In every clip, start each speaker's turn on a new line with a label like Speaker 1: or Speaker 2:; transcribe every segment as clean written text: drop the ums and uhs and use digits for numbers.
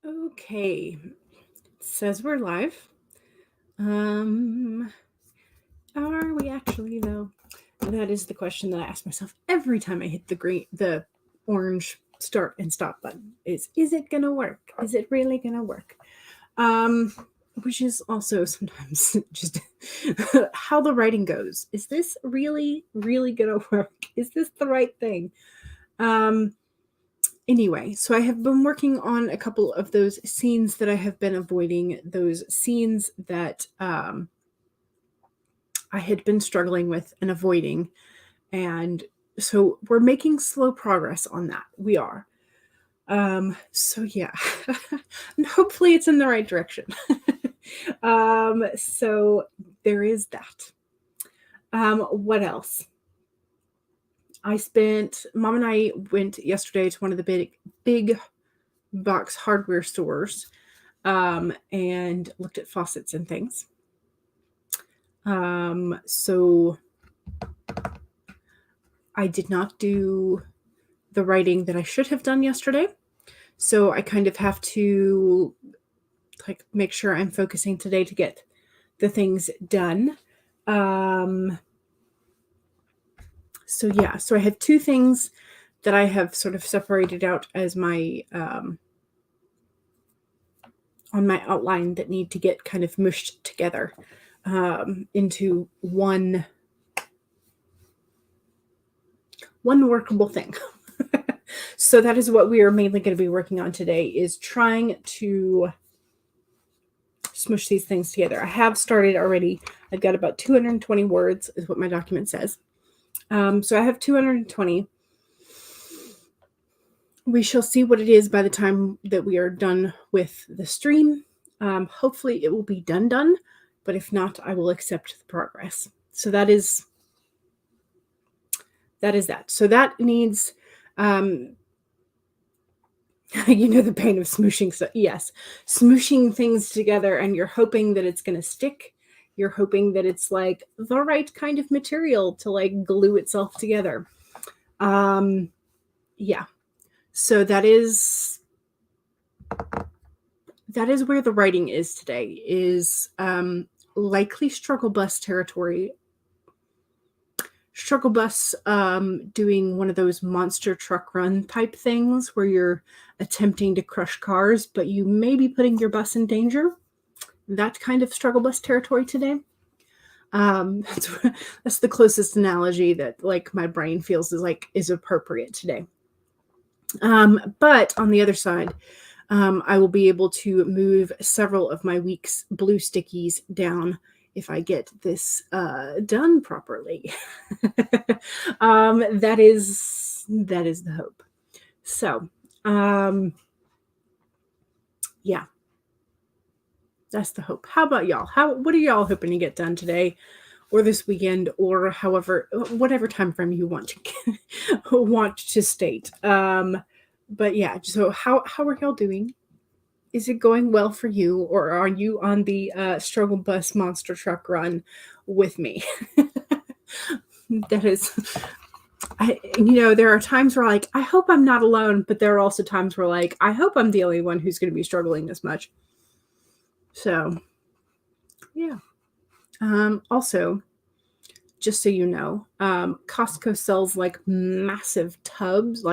Speaker 1: Okay, says we're live. Um, are we actually though? That is the question that I ask myself every time I hit the orange start and stop button. Is it gonna work? Is it really gonna work? Um, which is also sometimes just how the writing goes. Is this really gonna work? Is this the right thing? Um, Anyway, so I have been working on a couple of those scenes that I have been avoiding, those scenes that I had been struggling with and avoiding. And so we're making slow progress on that. We are. So yeah, and hopefully it's in the right direction. So there is that. What else? Mom and I went yesterday to one of the big box hardware stores and looked at faucets and things. So I did not do the writing that I should have done yesterday. So I kind of have to make sure I'm focusing today to get the things done. So yeah, so I have two things that I have sort of separated out as my on my outline that need to get kind of mushed together into one workable thing. So that is what we are mainly going to be working on today, is trying to smush these things together. I have started already. I've got about 220 words is what my document says. So I have 220. We shall see what it is by the time that we are done with the stream. Hopefully it will be done, but if not, I will accept the progress. So that is that. So that needs, the pain of smooshing. So yes, smooshing things together, and you're hoping that it's going to stick. You're hoping that it's like the right kind of material to like glue itself together. Yeah. So that is where the writing is today, is likely struggle bus territory. Struggle bus, doing one of those monster truck run type things where you're attempting to crush cars, but you may be putting your bus in danger. That kind of struggle bus territory today. That's the closest analogy that like my brain feels is appropriate today. But on the other side, I will be able to move several of my week's blue stickies down if I get this done properly. That is the hope. So, yeah, that's the hope. How about y'all? What are y'all hoping to get done today, or this weekend, or whatever time frame you want to state? But yeah, so how are y'all doing? Is it going well for you, or are you on the struggle bus monster truck run with me? That is, there are times where like, I hope I'm not alone, but there are also times where like, I hope I'm the only one who's going to be struggling this much. So, yeah. Also, just so you know, Costco sells like massive tubs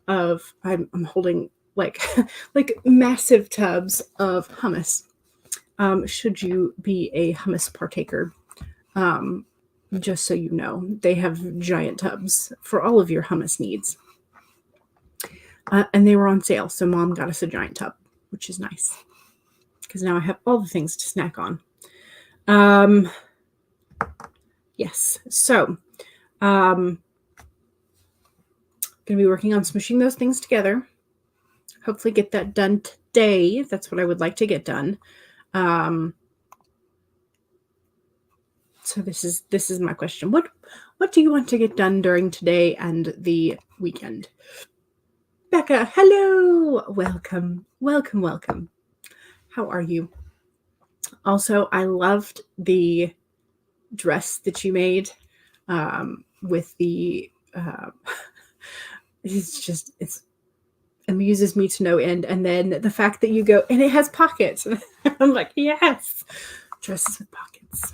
Speaker 1: of, I'm holding like massive tubs of hummus. Should you be a hummus partaker, just so you know, they have giant tubs for all of your hummus needs. And they were on sale, so Mom got us a giant tub, which is nice because now I have all the things to snack on. Yes, so going to be working on smushing those things together. Hopefully get that done today. That's what I would like to get done. So this is my question. What do you want to get done during today and the weekend? Becca, hello. Welcome. How are you? Also, I loved the dress that you made with the it's amuses me to no end. And then the fact that you go, and it has pockets. I'm like, yes, dresses with pockets.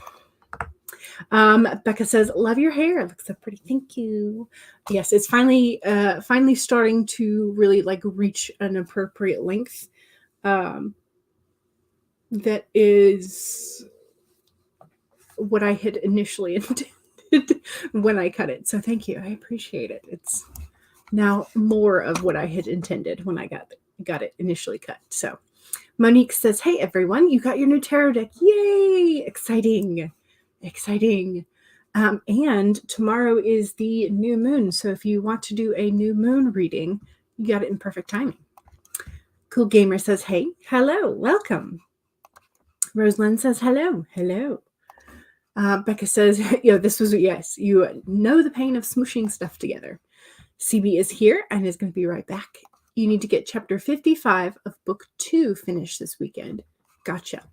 Speaker 1: Becca says, love your hair. It looks so pretty. Thank you. Yes, it's finally starting to really like reach an appropriate length. That is what I had initially intended when I cut it. So thank you. I appreciate it. It's now more of what I had intended when I got it initially cut. So Monique says, hey, everyone, you got your new tarot deck. Yay! Exciting. And tomorrow is the new moon. So if you want to do a new moon reading, you got it in perfect timing. Cool Gamer says, hey, hello, welcome. Rosalind says, hello. Becca says, this was, yes, you know the pain of smooshing stuff together. CB is here and is going to be right back. You need to get chapter 55 of book 2 finished this weekend. Gotcha.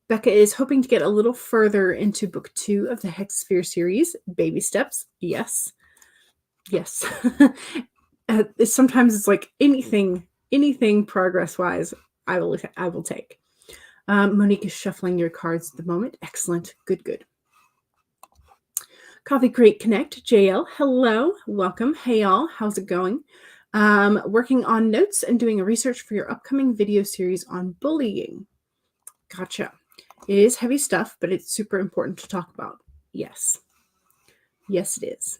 Speaker 1: Becca is hoping to get a little further into book 2 of the Hexsphere series. Baby steps. Yes. Sometimes it's like anything progress-wise, I will take. Monique is shuffling your cards at the moment. Excellent. Good. Coffee Crate Connect. JL, hello. Welcome. Hey, y'all. How's it going? Working on notes and doing a research for your upcoming video series on bullying. Gotcha. It is heavy stuff, but it's super important to talk about. Yes, it is.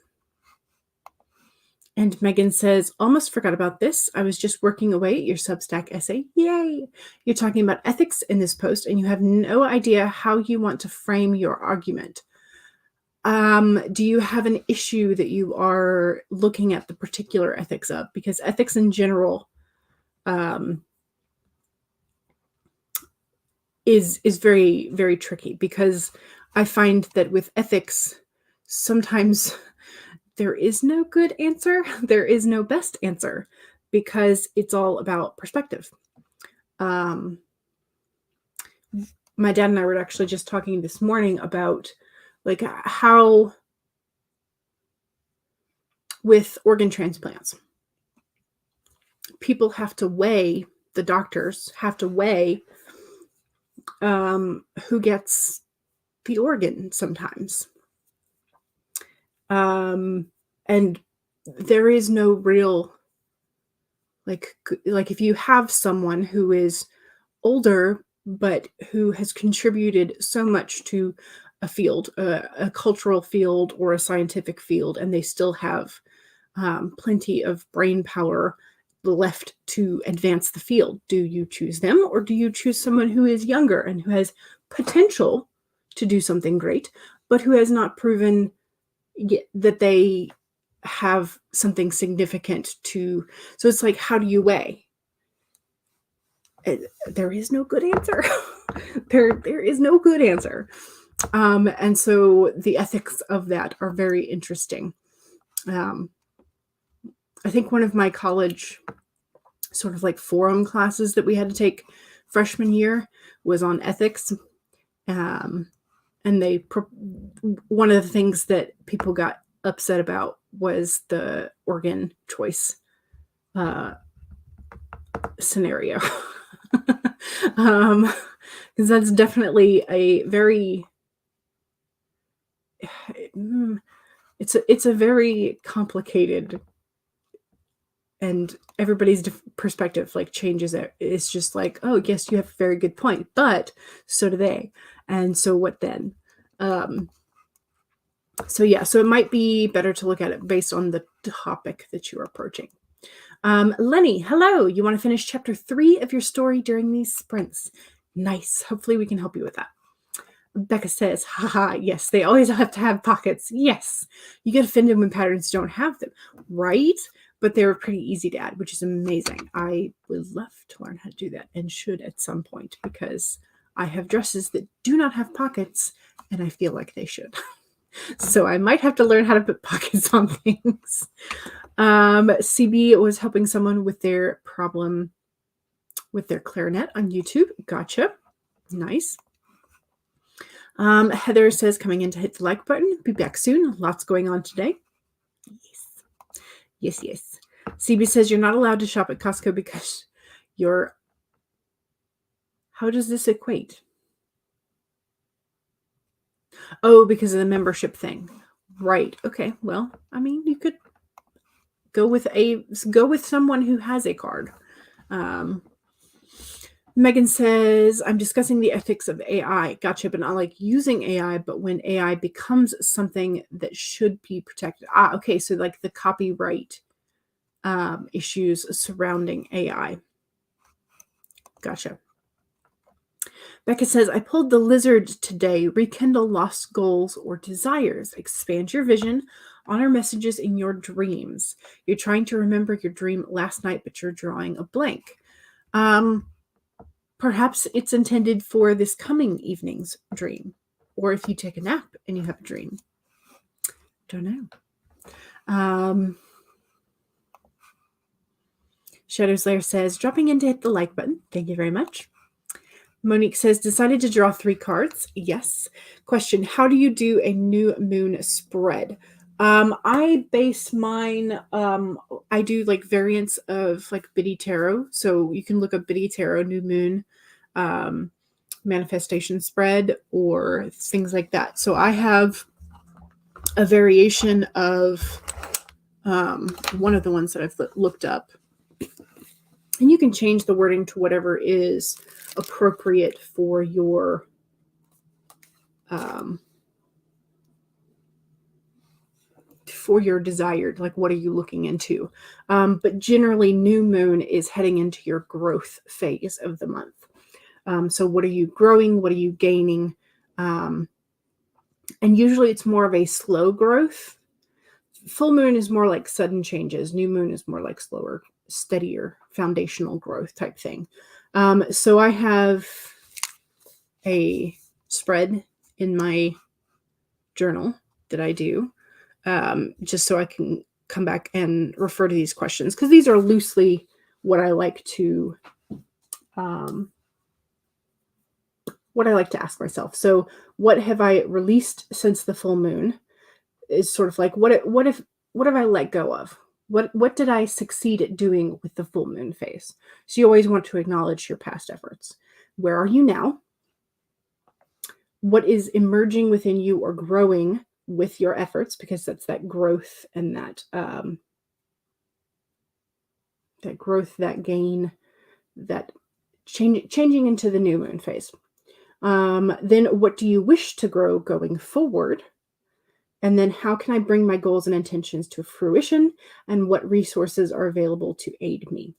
Speaker 1: And Megan says, almost forgot about this. I was just working away at your Substack essay. Yay! You're talking about ethics in this post, and you have no idea how you want to frame your argument. Do you have an issue that you are looking at the particular ethics of? Because ethics in general is very, very tricky, because I find that with ethics, sometimes there is no good answer. There is no best answer, because it's all about perspective. My dad and I were actually just talking this morning about like how with organ transplants, people have to weigh, the doctors have to weigh who gets the organ sometimes. And there is no real, like if you have someone who is older, but who has contributed so much to a field, a cultural field or a scientific field, and they still have plenty of brain power left to advance the field. Do you choose them, or do you choose someone who is younger and who has potential to do something great, but who has not proven that they have something significant to? So it's like, how do you weigh? There is no good answer. There is no good answer. And so the ethics of that are very interesting. I think one of my college sort of like forum classes that we had to take freshman year was on ethics. And one of the things that people got upset about was the organ choice scenario. Because that's definitely a very, it's a very complicated, and everybody's perspective like changes it. It's just like, oh yes, you have a very good point, but so do they, and so what then? So it might be better to look at it based on the topic that you're approaching. Lenny, hello. You want to finish chapter 3 of your story during these sprints? Nice. Hopefully we can help you with that. Becca says, haha, yes, they always have to have pockets. Yes, you get offended when patterns don't have them, right? But they're pretty easy to add, which is amazing. I would love to learn how to do that, and should at some point, because I have dresses that do not have pockets, and I feel like they should. So I might have to learn how to put pockets on things. CB was helping someone with their problem with their clarinet on YouTube. Gotcha. Nice. Heather says, coming in to hit the like button. Be back soon. Lots going on today. Yes. CB says you're not allowed to shop at Costco because you're... How does this equate? Oh, because of the membership thing. Right. Okay. Well, I mean, you could go with someone who has a card. Megan says, I'm discussing the ethics of AI. Gotcha, but not like using AI, but when AI becomes something that should be protected. Okay. So like the copyright issues surrounding AI. Gotcha. Becca says, I pulled the lizard today. Rekindle lost goals or desires. Expand your vision. Honor messages in your dreams. You're trying to remember your dream last night, but you're drawing a blank. Perhaps it's intended for this coming evening's dream. Or if you take a nap and you have a dream. Don't know. Shadows Lair says, dropping in to hit the like button. Thank you very much. Monique says, decided to draw 3 cards. Yes. Question, how do you do a new moon spread? I base mine, I do like variants of like Biddy Tarot. So you can look up Biddy Tarot, new moon, manifestation spread, or things like that. So I have a variation of one of the ones that I've looked up. And you can change the wording to whatever is appropriate for your desired, like what are you looking into? But generally, new moon is heading into your growth phase of the month. So what are you growing? What are you gaining? And usually it's more of a slow growth. Full moon is more like sudden changes. New moon is more like slower, steadier, foundational growth type thing. So I have a spread in my journal that I do, just so I can come back and refer to these questions, because these are loosely what I like to ask myself. So what have I released since the full moon is sort of like, what have I let go of? What did I succeed at doing with the full moon phase? So you always want to acknowledge your past efforts. Where are you now? What is emerging within you or growing with your efforts? Because that's that growth and that growth, that gain, that changing into the new moon phase. Then what do you wish to grow going forward? And then how can I bring my goals and intentions to fruition? And what resources are available to aid me?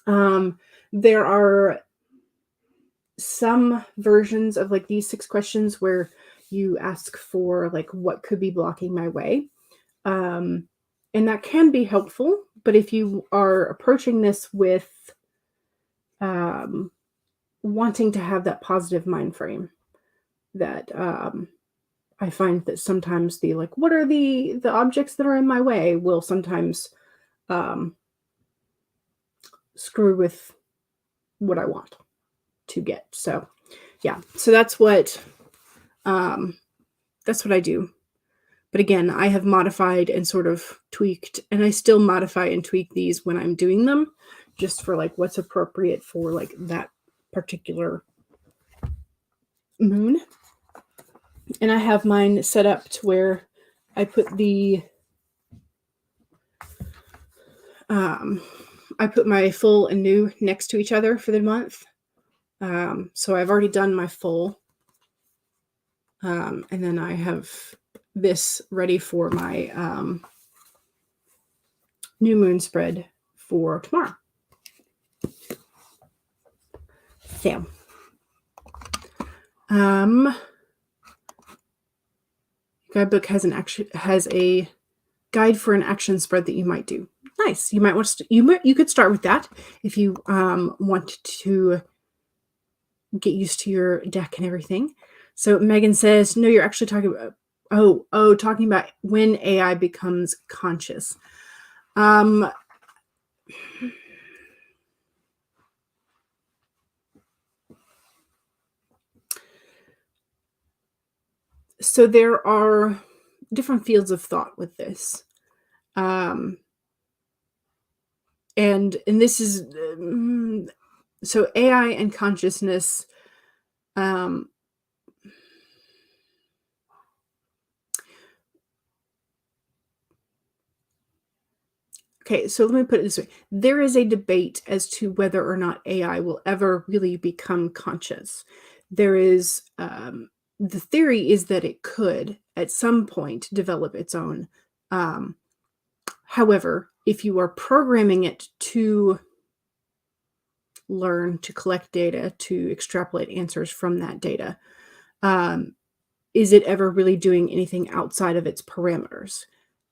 Speaker 1: There are some versions of like these 6 questions where you ask for like, what could be blocking my way? And that can be helpful. But if you are approaching this with wanting to have that positive mind frame, that I find that sometimes the like, what are the objects that are in my way, will sometimes screw with what I want to get. So yeah, so that's what I do. But again, I have modified and sort of tweaked, and I still modify and tweak these when I'm doing them, just for like what's appropriate for like that particular moon. And I have mine set up to where I put I put my full and new next to each other for the month. So I've already done my full. And then I have this ready for my new moon spread for tomorrow. So, guidebook has a guide for an action spread that you might do. Nice. You might want to, you could start with that if you want to get used to your deck and everything. So Megan says, no, you're actually talking about, talking about when AI becomes conscious. So there are different fields of thought with this. And this is so AI and consciousness. Okay, so let me put it this way. There is a debate as to whether or not AI will ever really become conscious. There is the theory is that it could at some point develop its own. However, if you are programming it to learn, to collect data, to extrapolate answers from that data, is it ever really doing anything outside of its parameters?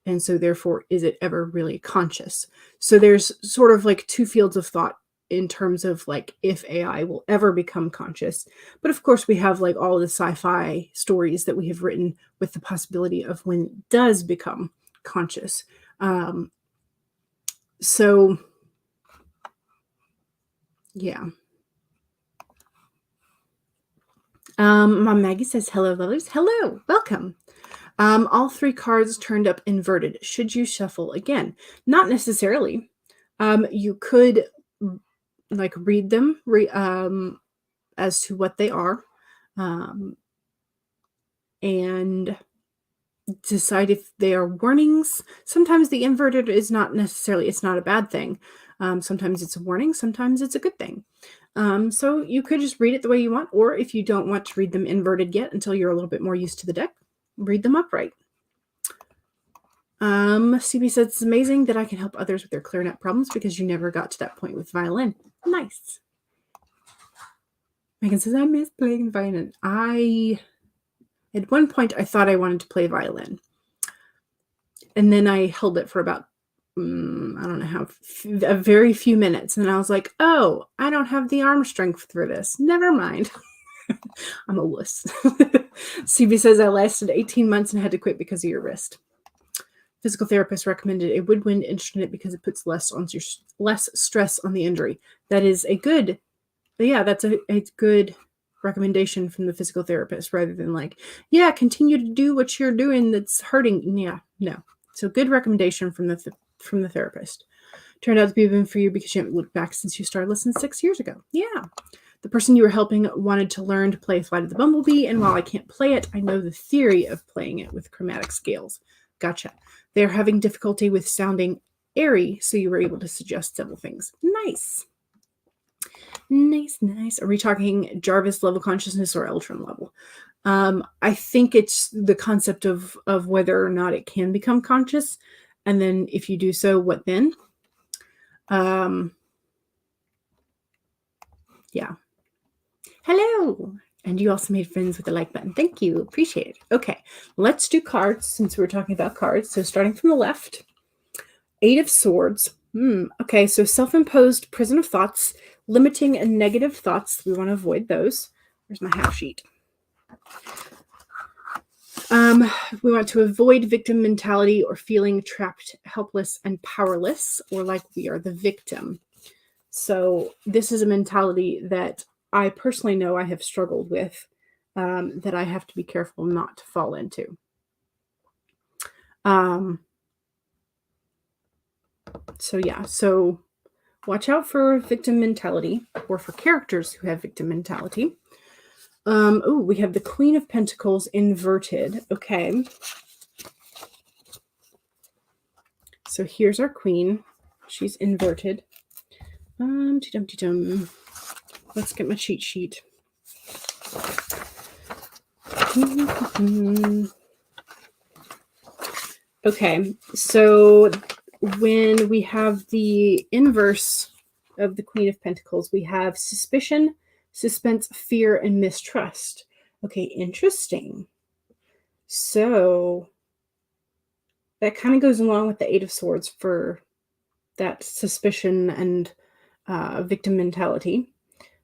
Speaker 1: And so therefore, is it ever really conscious? So there's sort of like two fields of thought in terms of like if AI will ever become conscious. But of course, we have like all the sci-fi stories that we have written with the possibility of when it does become conscious. So yeah. Mom Maggie says, hello, lovers. Hello, welcome. All three cards turned up inverted. Should you shuffle again? Not necessarily. You could like read them as to what they are, and decide if they are warnings. Sometimes the inverted is not necessarily, it's not a bad thing. Sometimes it's a warning, sometimes it's a good thing. So you could just read it the way you want, or if you don't want to read them inverted yet until you're a little bit more used to the deck, read them upright. CB says it's amazing that I can help others with their clarinet problems because you never got to that point with violin. Nice. Megan says, I miss playing violin. At one point, I thought I wanted to play violin. And then I held it for about, I don't know how, a very few minutes. And I was like, oh, I don't have the arm strength for this. Never mind. I'm a wuss. CB says, I lasted 18 months and had to quit because of your wrist. Physical therapist recommended a woodwind instrument because it puts less stress on the injury. That is a good, that's a good recommendation from the physical therapist rather than like, continue to do what you're doing that's hurting. Yeah, no. So good recommendation from the therapist. Turned out to be even for you because you haven't looked back since you started listening 6 years ago. Yeah. The person you were helping wanted to learn to play Flight of the Bumblebee, and while I can't play it, I know the theory of playing it with chromatic scales. Gotcha. They're having difficulty with sounding airy, so you were able to suggest several things. Nice. Nice. Are we talking Jarvis level consciousness or Eltron level? I think it's the concept of whether or not it can become conscious, and then if you do so, what then? Yeah. Hello. And you also made friends with the like button. Thank you. Appreciate it. Okay, let's do cards since we're talking about cards. So starting from the left, 8 of Swords. Okay, so self-imposed prison of thoughts, limiting and negative thoughts. We want to avoid those. Where's my half sheet? We want to avoid victim mentality or feeling trapped, helpless, and powerless, or like we are the victim. So this is a mentality that I personally know I have struggled with, that I have to be careful not to fall into. So watch out for victim mentality or for characters who have victim mentality. We have the Queen of Pentacles inverted. Okay. So here's our queen. She's inverted. Let's get my cheat sheet. Okay, so when we have the inverse of the Queen of Pentacles, we have suspicion, suspense, fear, and mistrust. Okay, interesting. So that kind of goes along with the 8 of Swords for that suspicion and victim mentality,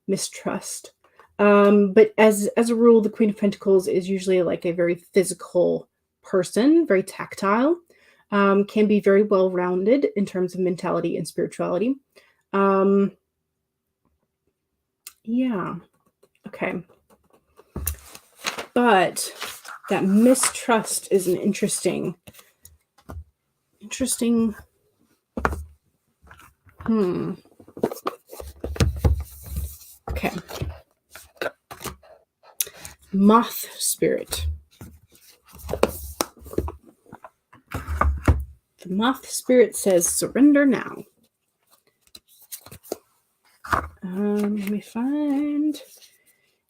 Speaker 1: mistrust. But as a rule, the Queen of Pentacles is usually like a very physical person, very tactile, can be very well-rounded in terms of mentality and spirituality. Yeah. Okay. But that mistrust is an interesting Okay. Moth spirit. The moth spirit says, surrender now. Let me find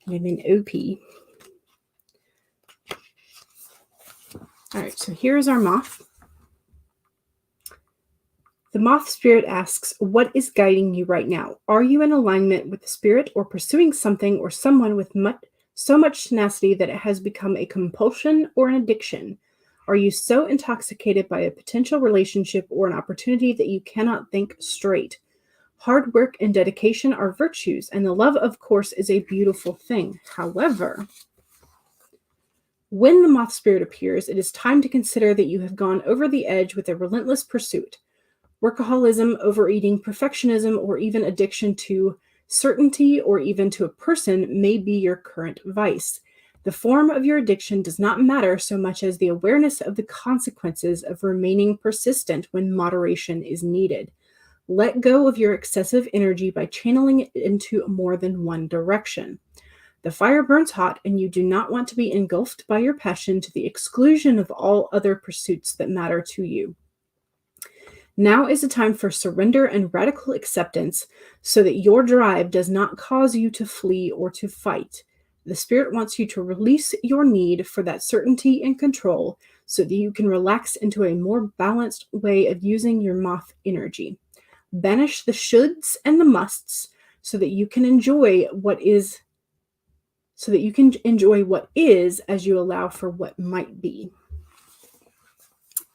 Speaker 1: maybe an OP. All right, so here's our moth. The moth spirit asks, what is guiding you right now? Are you in alignment with the spirit or pursuing something or someone with so much tenacity that it has become a compulsion or an addiction? Are you so intoxicated by a potential relationship or an opportunity that you cannot think straight? Hard work and dedication are virtues, and the love, of course, is a beautiful thing. However, when the moth spirit appears, it is time to consider that you have gone over the edge with a relentless pursuit. Workaholism, overeating, perfectionism, or even addiction to certainty or even to a person may be your current vice. The form of your addiction does not matter so much as the awareness of the consequences of remaining persistent when moderation is needed. Let go of your excessive energy by channeling it into more than one direction. The fire burns hot, and you do not want to be engulfed by your passion to the exclusion of all other pursuits that matter to you. Now is a time for surrender and radical acceptance so that your drive does not cause you to flee or to fight. The spirit wants you to release your need for that certainty and control so that you can relax into a more balanced way of using your moth energy. Banish the shoulds and the musts so that you can enjoy what is as you allow for what might be.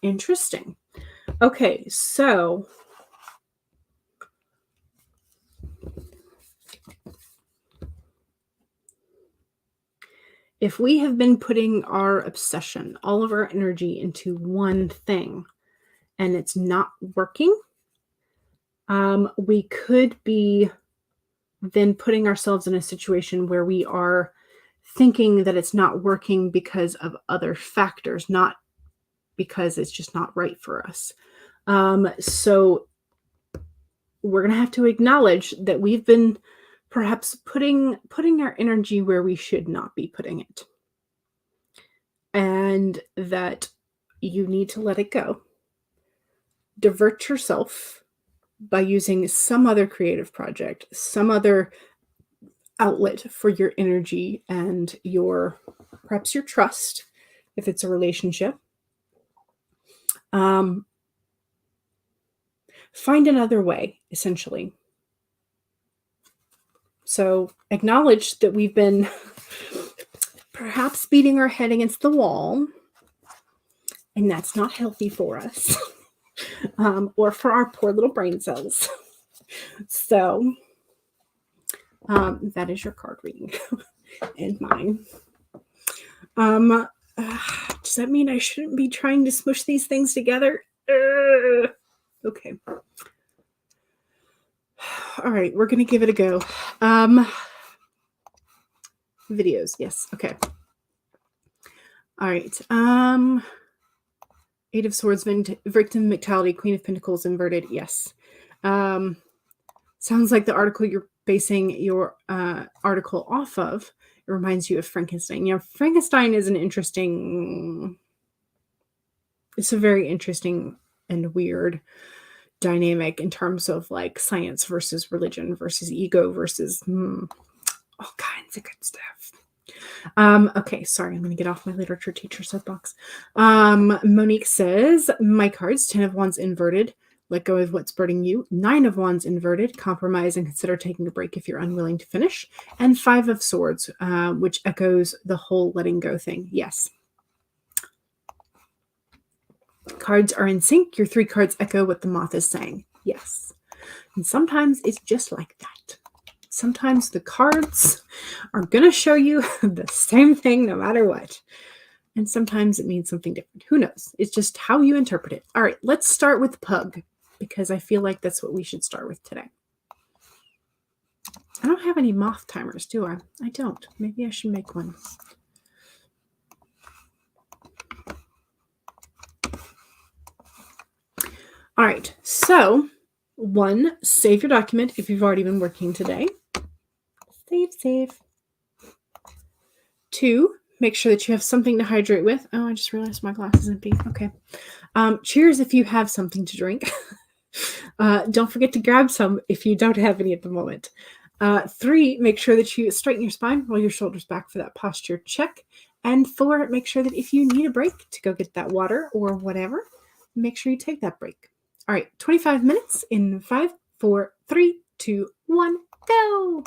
Speaker 1: Interesting. Okay, so if we have been putting our obsession, all of our energy into one thing, and it's not working, we could be then putting ourselves in a situation where we are thinking that it's not working because of other factors, not because it's just not right for us. So we're going to have to acknowledge that we've been perhaps putting our energy where we should not be putting it. And that you need to let it go. Divert yourself by using some other creative project, some other outlet for your energy and perhaps your trust, if it's a relationship. Find another way, essentially. So acknowledge that we've been perhaps beating our head against the wall, and that's not healthy for us, or for our poor little brain cells. So that is your card reading and mine. Does that mean I shouldn't be trying to smush these things together? Okay. All right, we're going to give it a go. Videos, yes. Okay. All right. Eight of Swords, victim mentality, Queen of Pentacles inverted. Yes. Sounds like the article you're basing your article off of, it reminds you of Frankenstein. You know, Frankenstein is it's a very interesting and weird dynamic in terms of like science versus religion versus ego versus all kinds of good stuff. Okay, sorry, I'm going to get off my literature teacher soapbox. Monique says, my cards, 10 of Wands inverted, let go of what's burdening you. 9 of Wands inverted, compromise and consider taking a break if you're unwilling to finish. And 5 of Swords, which echoes the whole letting go thing. Yes. Cards are in sync. Your 3 cards echo what the moth is saying. Yes. And sometimes it's just like that. Sometimes the cards are going to show you the same thing no matter what. And sometimes it means something different. Who knows? It's just how you interpret it. All right, let's start with Pug, because I feel like that's what we should start with today. I don't have any moth timers, do I? I don't. Maybe I should make one. All right, so 1, save your document if you've already been working today. Save. 2, make sure that you have something to hydrate with. Oh, I just realized my glass is empty. Okay. Cheers if you have something to drink. Don't forget to grab some if you don't have any at the moment. 3, make sure that you straighten your spine, roll your shoulders back for that posture check. And 4, make sure that if you need a break to go get that water or whatever, make sure you take that break. All right, 25 minutes in 5, 4, 3, 2, 1, go.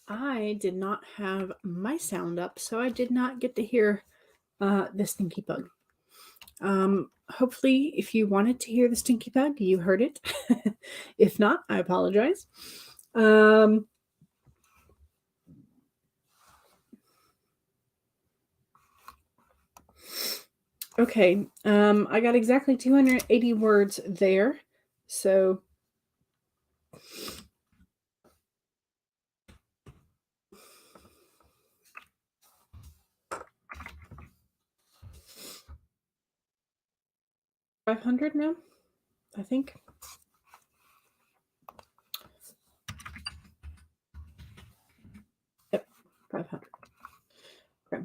Speaker 1: I did not have my sound up, so I did not get to hear the stinky bug. Hopefully, if you wanted to hear the stinky bug, you heard it. If not, I apologize. Okay, I got exactly 280 words there, so $500 now, I think. Yep, 500. Okay.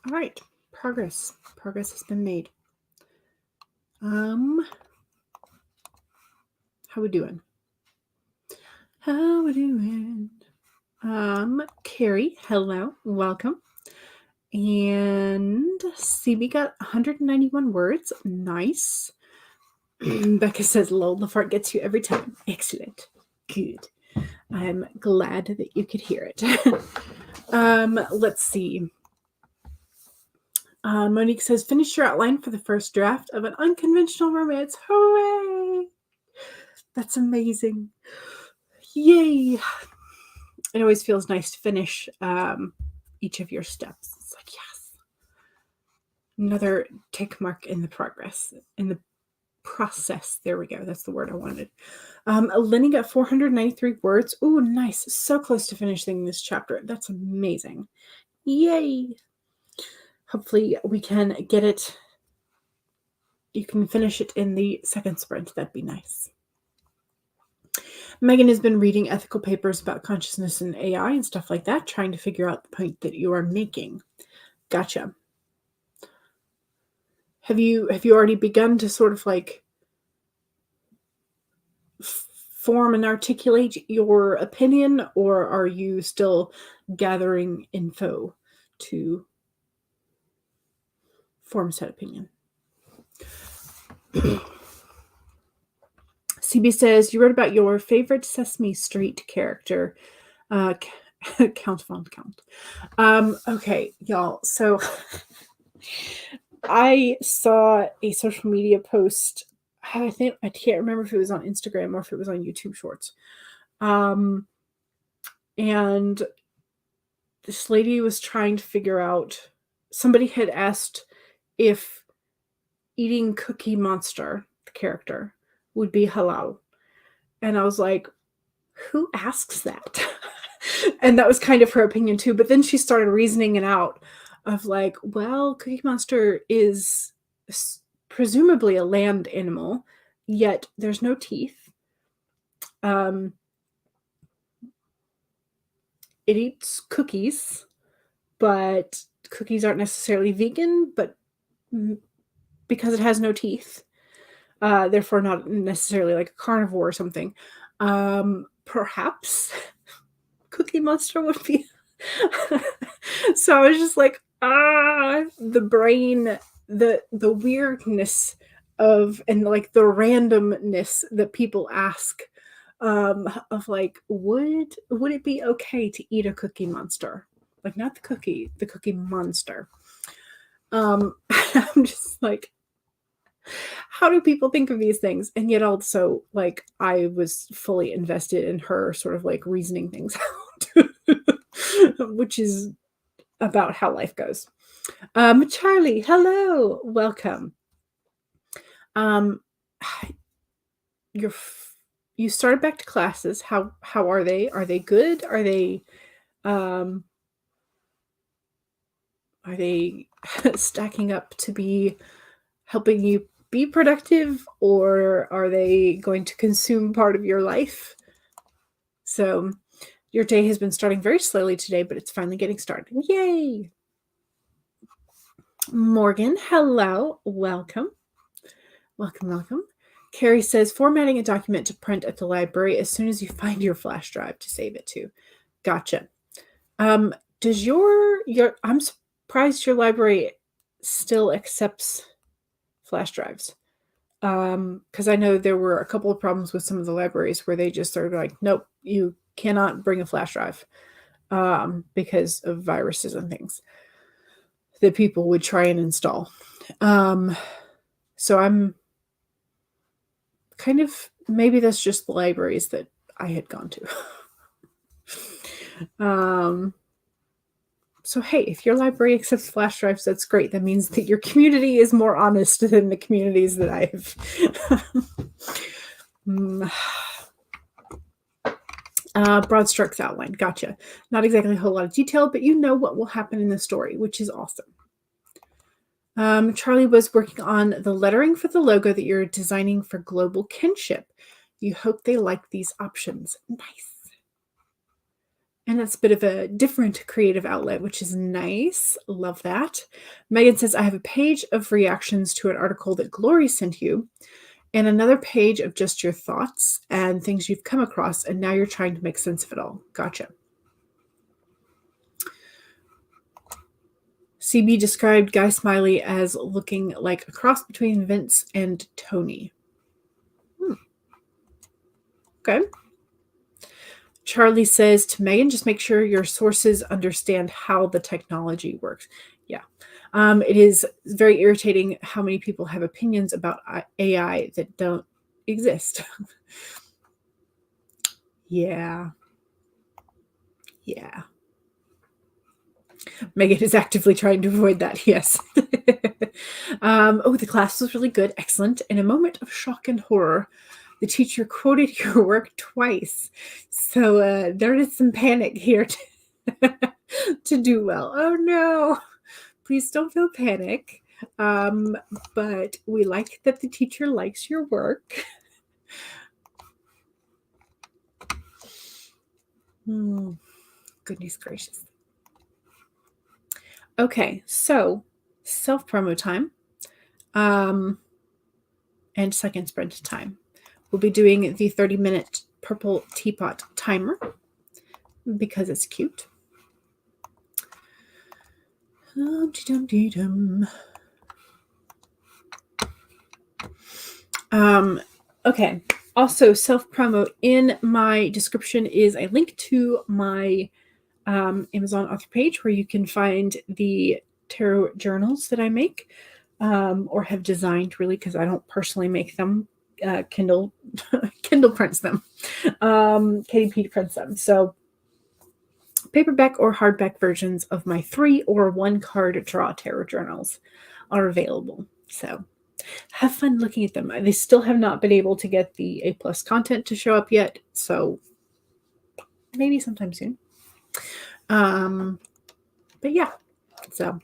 Speaker 1: All right, progress has been made. How we doing? Carrie, hello, welcome. And CB got 191 words. Nice. Becca says, lol, the fart gets you every time. Excellent. Good. I'm glad that you could hear it. Let's see. Monique says, finish your outline for the first draft of an unconventional romance. Hooray! That's amazing. Yay! It always feels nice to finish each of your steps. It's like, yes. Another tick mark in the progress, in the process. There we go. That's the word I wanted. Lenny got 493 words. Ooh, nice. So close to finishing this chapter. That's amazing. Yay! Hopefully we can get it. You can finish it in the second sprint. That'd be nice. Megan has been reading ethical papers about consciousness and AI and stuff like that, trying to figure out the point that you are making. Gotcha. Have you already begun to sort of like form and articulate your opinion, or are you still gathering info to form said opinion? CB says, you wrote about your favorite Sesame Street character. Count. Okay, y'all. So I saw a social media post. I can't remember if it was on Instagram or if it was on YouTube Shorts. And this lady was trying to figure out, somebody had asked if eating Cookie Monster, the character, would be halal. And I was like, who asks that? And that was kind of her opinion too. But then she started reasoning it out of like, well, Cookie Monster is presumably a land animal, yet there's no teeth. It eats cookies, but cookies aren't necessarily vegan, but because it has no teeth, therefore not necessarily like a carnivore or something. Perhaps Cookie Monster would be. So I was just like, the brain, the weirdness of, and like the randomness that people ask of like, would it be okay to eat a Cookie Monster? Like not the Cookie Monster. I'm just like, how do people think of these things? And yet also, like, I was fully invested in her sort of like reasoning things out, which is about how life goes. Charlie, hello, welcome. You started back to classes. How are they? Are they good? Are they stacking up to be helping you be productive, or are they going to consume part of your life? So your day has been starting very slowly today, but it's finally getting started. Yay! Morgan, hello, welcome. Carrie says, formatting a document to print at the library as soon as you find your flash drive to save it to. Gotcha. Does your I'm surprised your library still accepts flash drives. Because I know there were a couple of problems with some of the libraries where they just started like, nope, you cannot bring a flash drive because of viruses and things that people would try and install. So I'm kind of, maybe that's just the libraries that I had gone to. So hey, if your library accepts flash drives, that's great. That means that your community is more honest than the communities that I've. Broad strokes outline. Gotcha. Not exactly a whole lot of detail, but you know what will happen in the story, which is awesome. Charlie was working on the lettering for the logo that you're designing for Global Kinship. You hope they like these options. Nice. And that's a bit of a different creative outlet, which is nice. Love that. Megan says, I have a page of reactions to an article that Glory sent you, and another page of just your thoughts and things you've come across, and now you're trying to make sense of it all. Gotcha. CB described Guy Smiley as looking like a cross between Vince and Tony. Okay. Charlie says to Megan, just make sure your sources understand how the technology works. Yeah. It is very irritating how many people have opinions about AI that don't exist. Yeah. Yeah. Megan is actively trying to avoid that. Yes. The class was really good. Excellent. In a moment of shock and horror, the teacher quoted your work twice. So there is some panic here to do well. Oh no. Please don't feel panic. But we like that the teacher likes your work. Goodness gracious. Okay, so self-promo time. And second sprint time. We'll be doing the 30-minute purple teapot timer because it's cute. Okay. Also, self-promo in my description is a link to my Amazon author page where you can find the tarot journals that I make or have designed, really, because I don't personally make them. Kindle prints them. KDP prints them. So paperback or hardback versions of my 3 or 1 card draw tarot journals are available. So have fun looking at them. They still have not been able to get the A+ content to show up yet, so maybe sometime soon. But yeah, so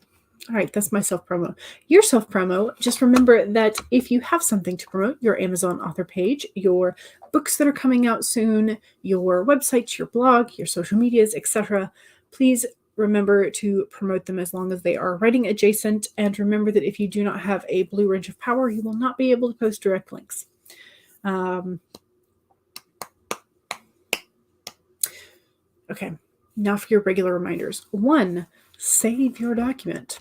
Speaker 1: all right, that's my self-promo. Your self-promo, just remember that if you have something to promote, your Amazon author page, your books that are coming out soon, your websites, your blog, your social medias, etc., please remember to promote them as long as they are writing adjacent. And remember that if you do not have a blue ridge of power, you will not be able to post direct links. Okay, now for your regular reminders. 1, save your document,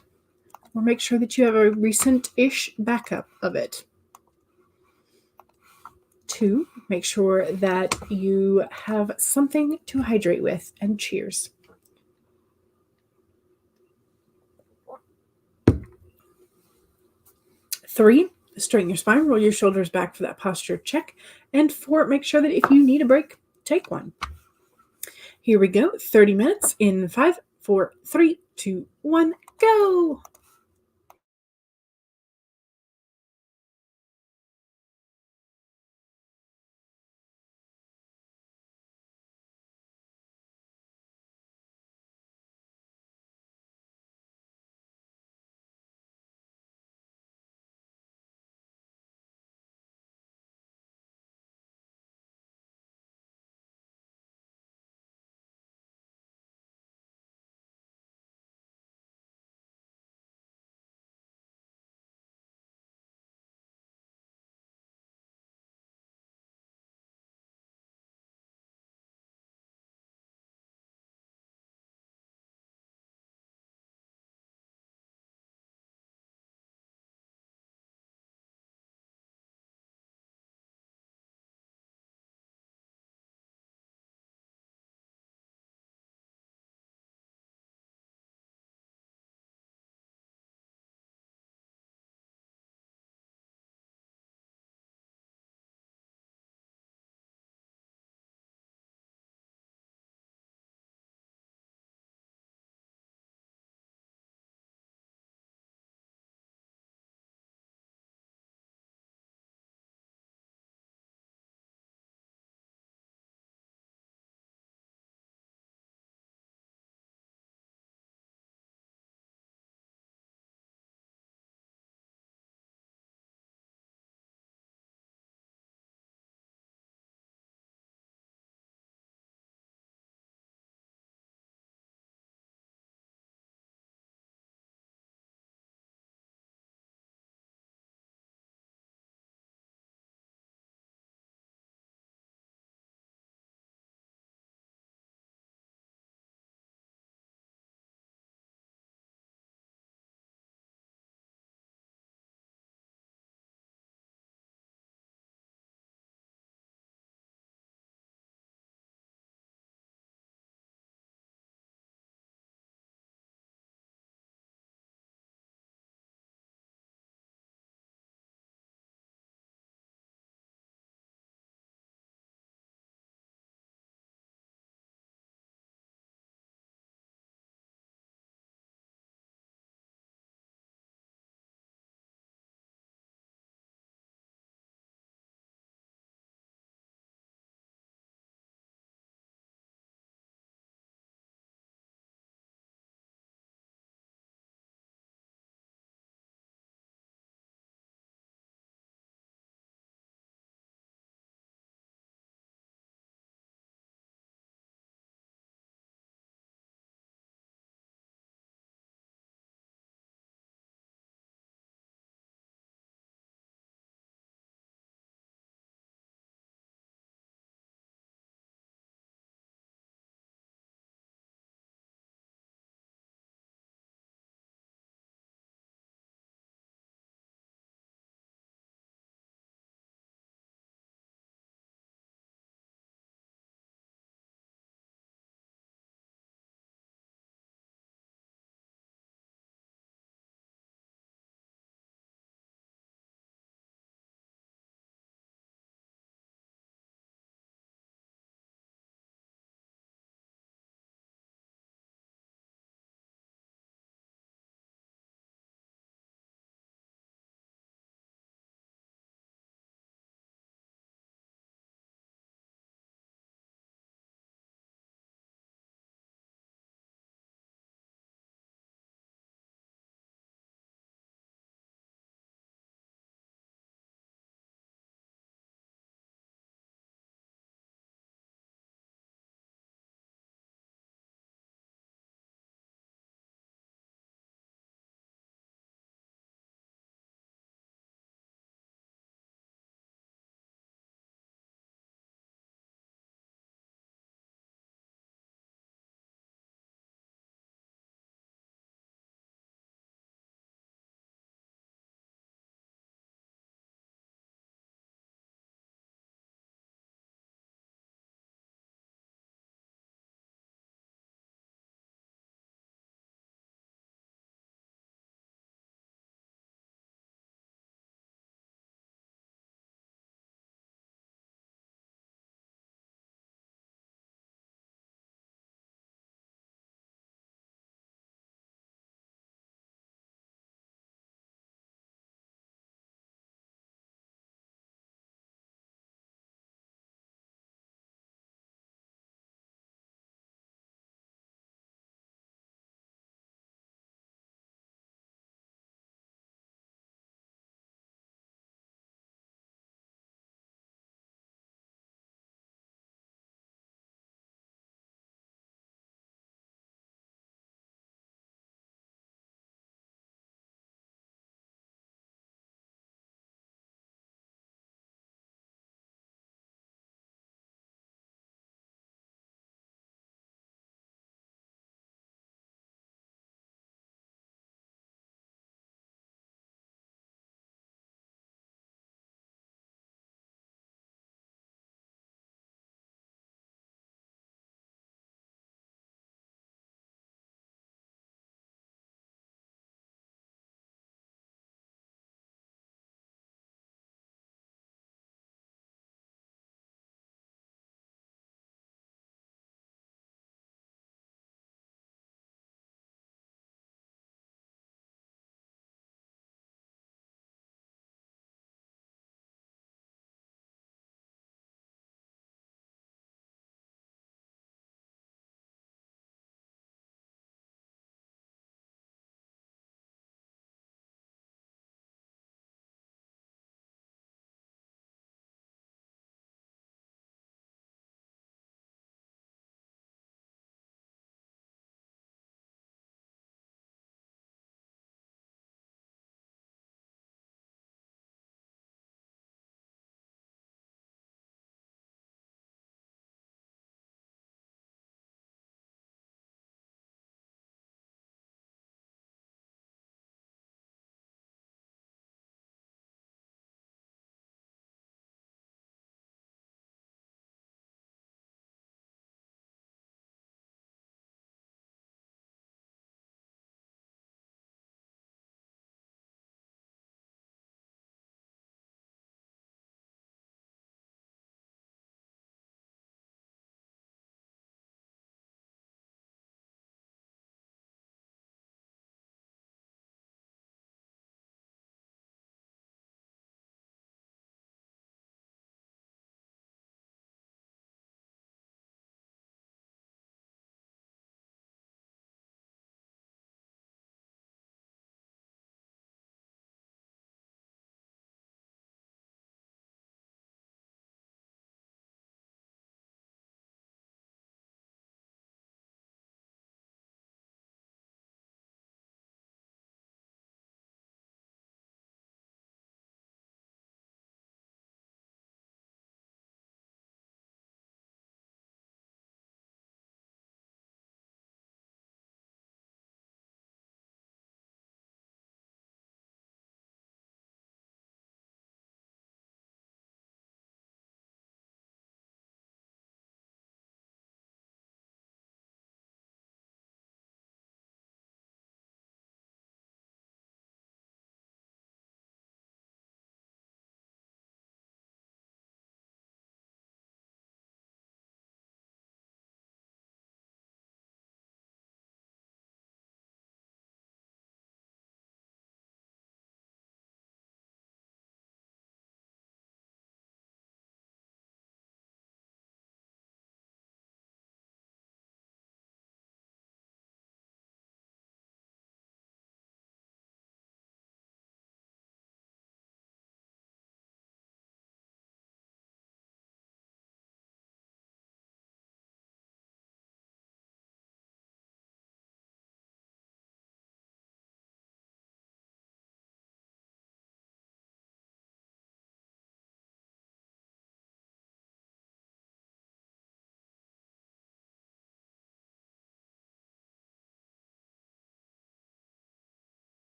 Speaker 1: or make sure that you have a recent-ish backup of it. 2, make sure that you have something to hydrate with, and cheers. 3, straighten your spine, roll your shoulders back for that posture check. And 4, make sure that if you need a break, take one. Here we go. 30 minutes in 5, 4, 3, 2, 1, go.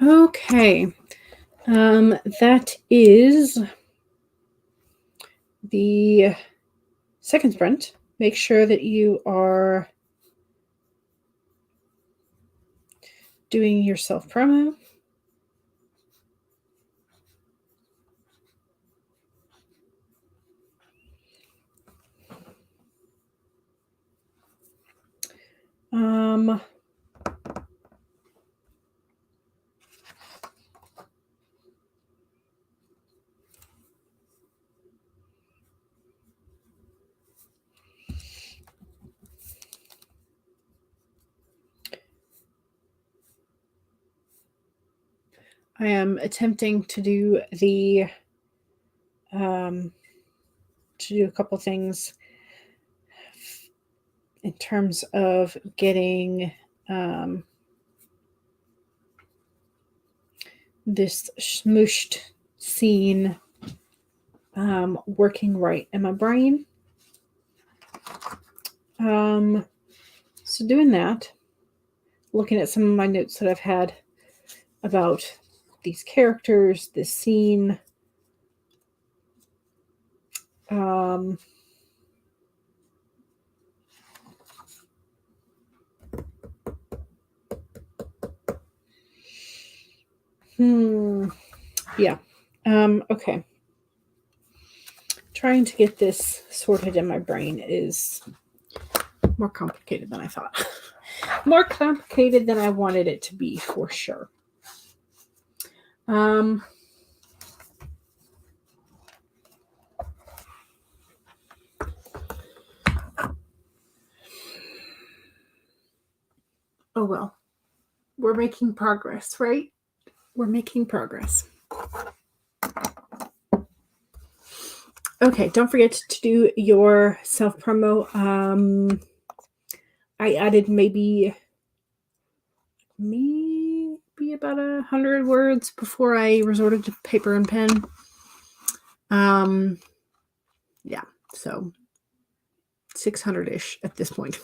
Speaker 1: Okay. That is the second sprint. Make sure that you are doing your self promo. I am attempting to do a couple things in terms of getting this smooshed scene working right in my brain. So doing that, looking at some of my notes that I've had about these characters, this scene. Yeah. Okay. Trying to get this sorted in my brain is more complicated than I thought. More complicated than I wanted it to be, for sure. Oh well. We're making progress, right? We're making progress. Okay, don't forget to do your self-promo. I added maybe about 100 words before I resorted to paper and pen. Yeah, so 600-ish at this point.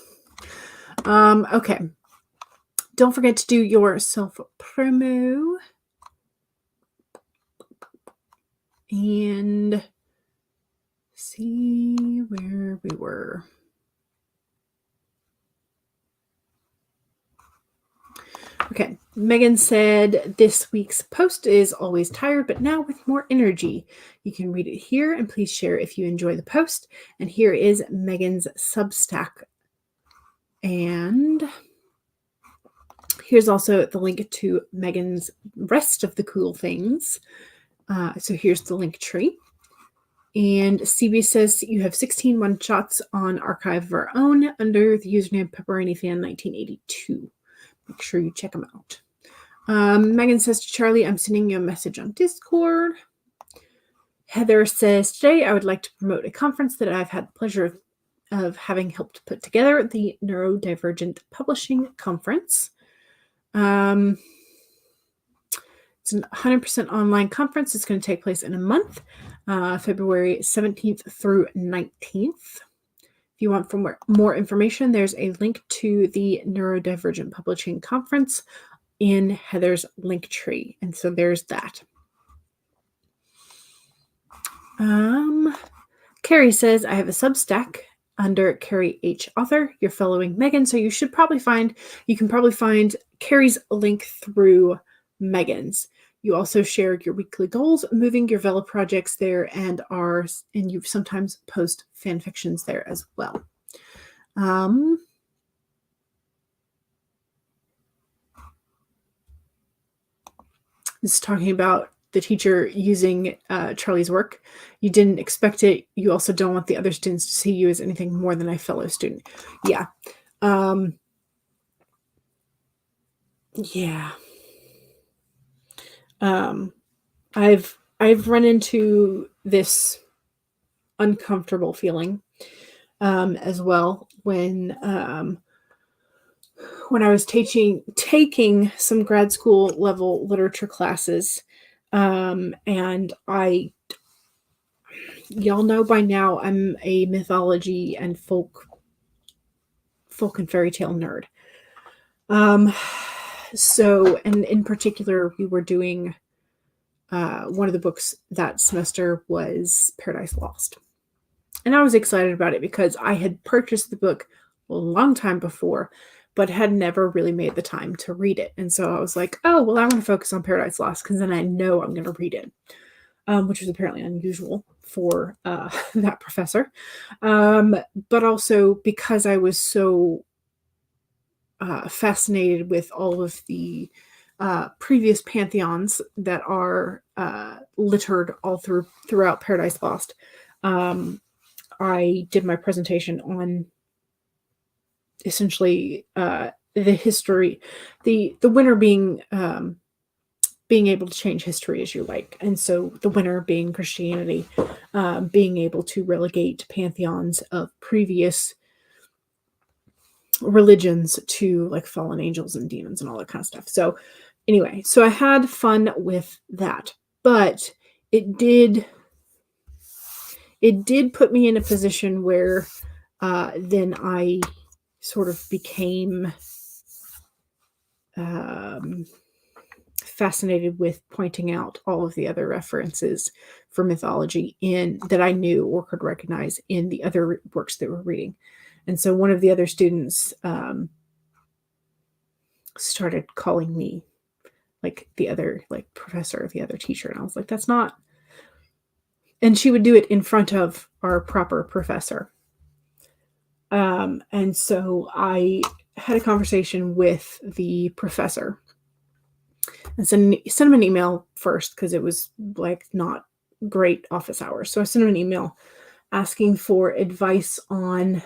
Speaker 1: Okay. Don't forget to do your self-promo. And see where we were. Okay, Megan said this week's post is always tired, but now with more energy. You can read it here, and please share if you enjoy the post. And here is Megan's Substack. And here's also the link to Megan's rest of the cool things. So here's the link tree. And CB says you have 16 one-shots on Archive of Our Own under the username PepperoniFan1982. Make sure you check them out. Megan says to Charlie, I'm sending you a message on Discord. Heather says, today I would like to promote a conference that I've had the pleasure of having helped put together, the Neurodivergent Publishing Conference. It's a 100% online conference. It's going to take place in a month, February 17th through 19th. If you want more information, there's a link to the Neurodivergent Publishing Conference in Heather's link tree. And so there's that. Carrie says, I have a Substack under Carrie H. Author. You're following Megan, so you can probably find Carrie's link through Megan's. You also shared your weekly goals, moving your Vela projects there, and you sometimes post fan fictions there as well. This is talking about the teacher using Charlie's work. You didn't expect it. You also don't want the other students to see you as anything more than a fellow student. Yeah. Yeah. I've run into this uncomfortable feeling as well when I was taking some grad school level literature classes, and y'all know by now I'm a mythology and folk and fairy tale nerd. So, and in particular, we were doing one of the books that semester was Paradise Lost. And I was excited about it because I had purchased the book a long time before, but had never really made the time to read it. And so I was like, oh, well, I'm going to focus on Paradise Lost because then I know I'm going to read it, which was apparently unusual for that professor. But also because I was so fascinated with all of the previous pantheons that are littered all throughout Paradise Lost. I did my presentation on essentially the history, the winner being able to change history as you like, and so the winner being Christianity, being able to relegate pantheons of previous religions to like fallen angels and demons and all that kind of stuff. So anyway, so I had fun with that, but it did put me in a position where then I sort of became fascinated with pointing out all of the other references for mythology that I knew or could recognize in the other works that we're reading. And so one of the other students started calling me like the other like professor, the other teacher. And I was like, that's not. And she would do it in front of our proper professor. And so I had a conversation with the professor and sent him an email first because it was like not great office hours. So I sent him an email asking for advice on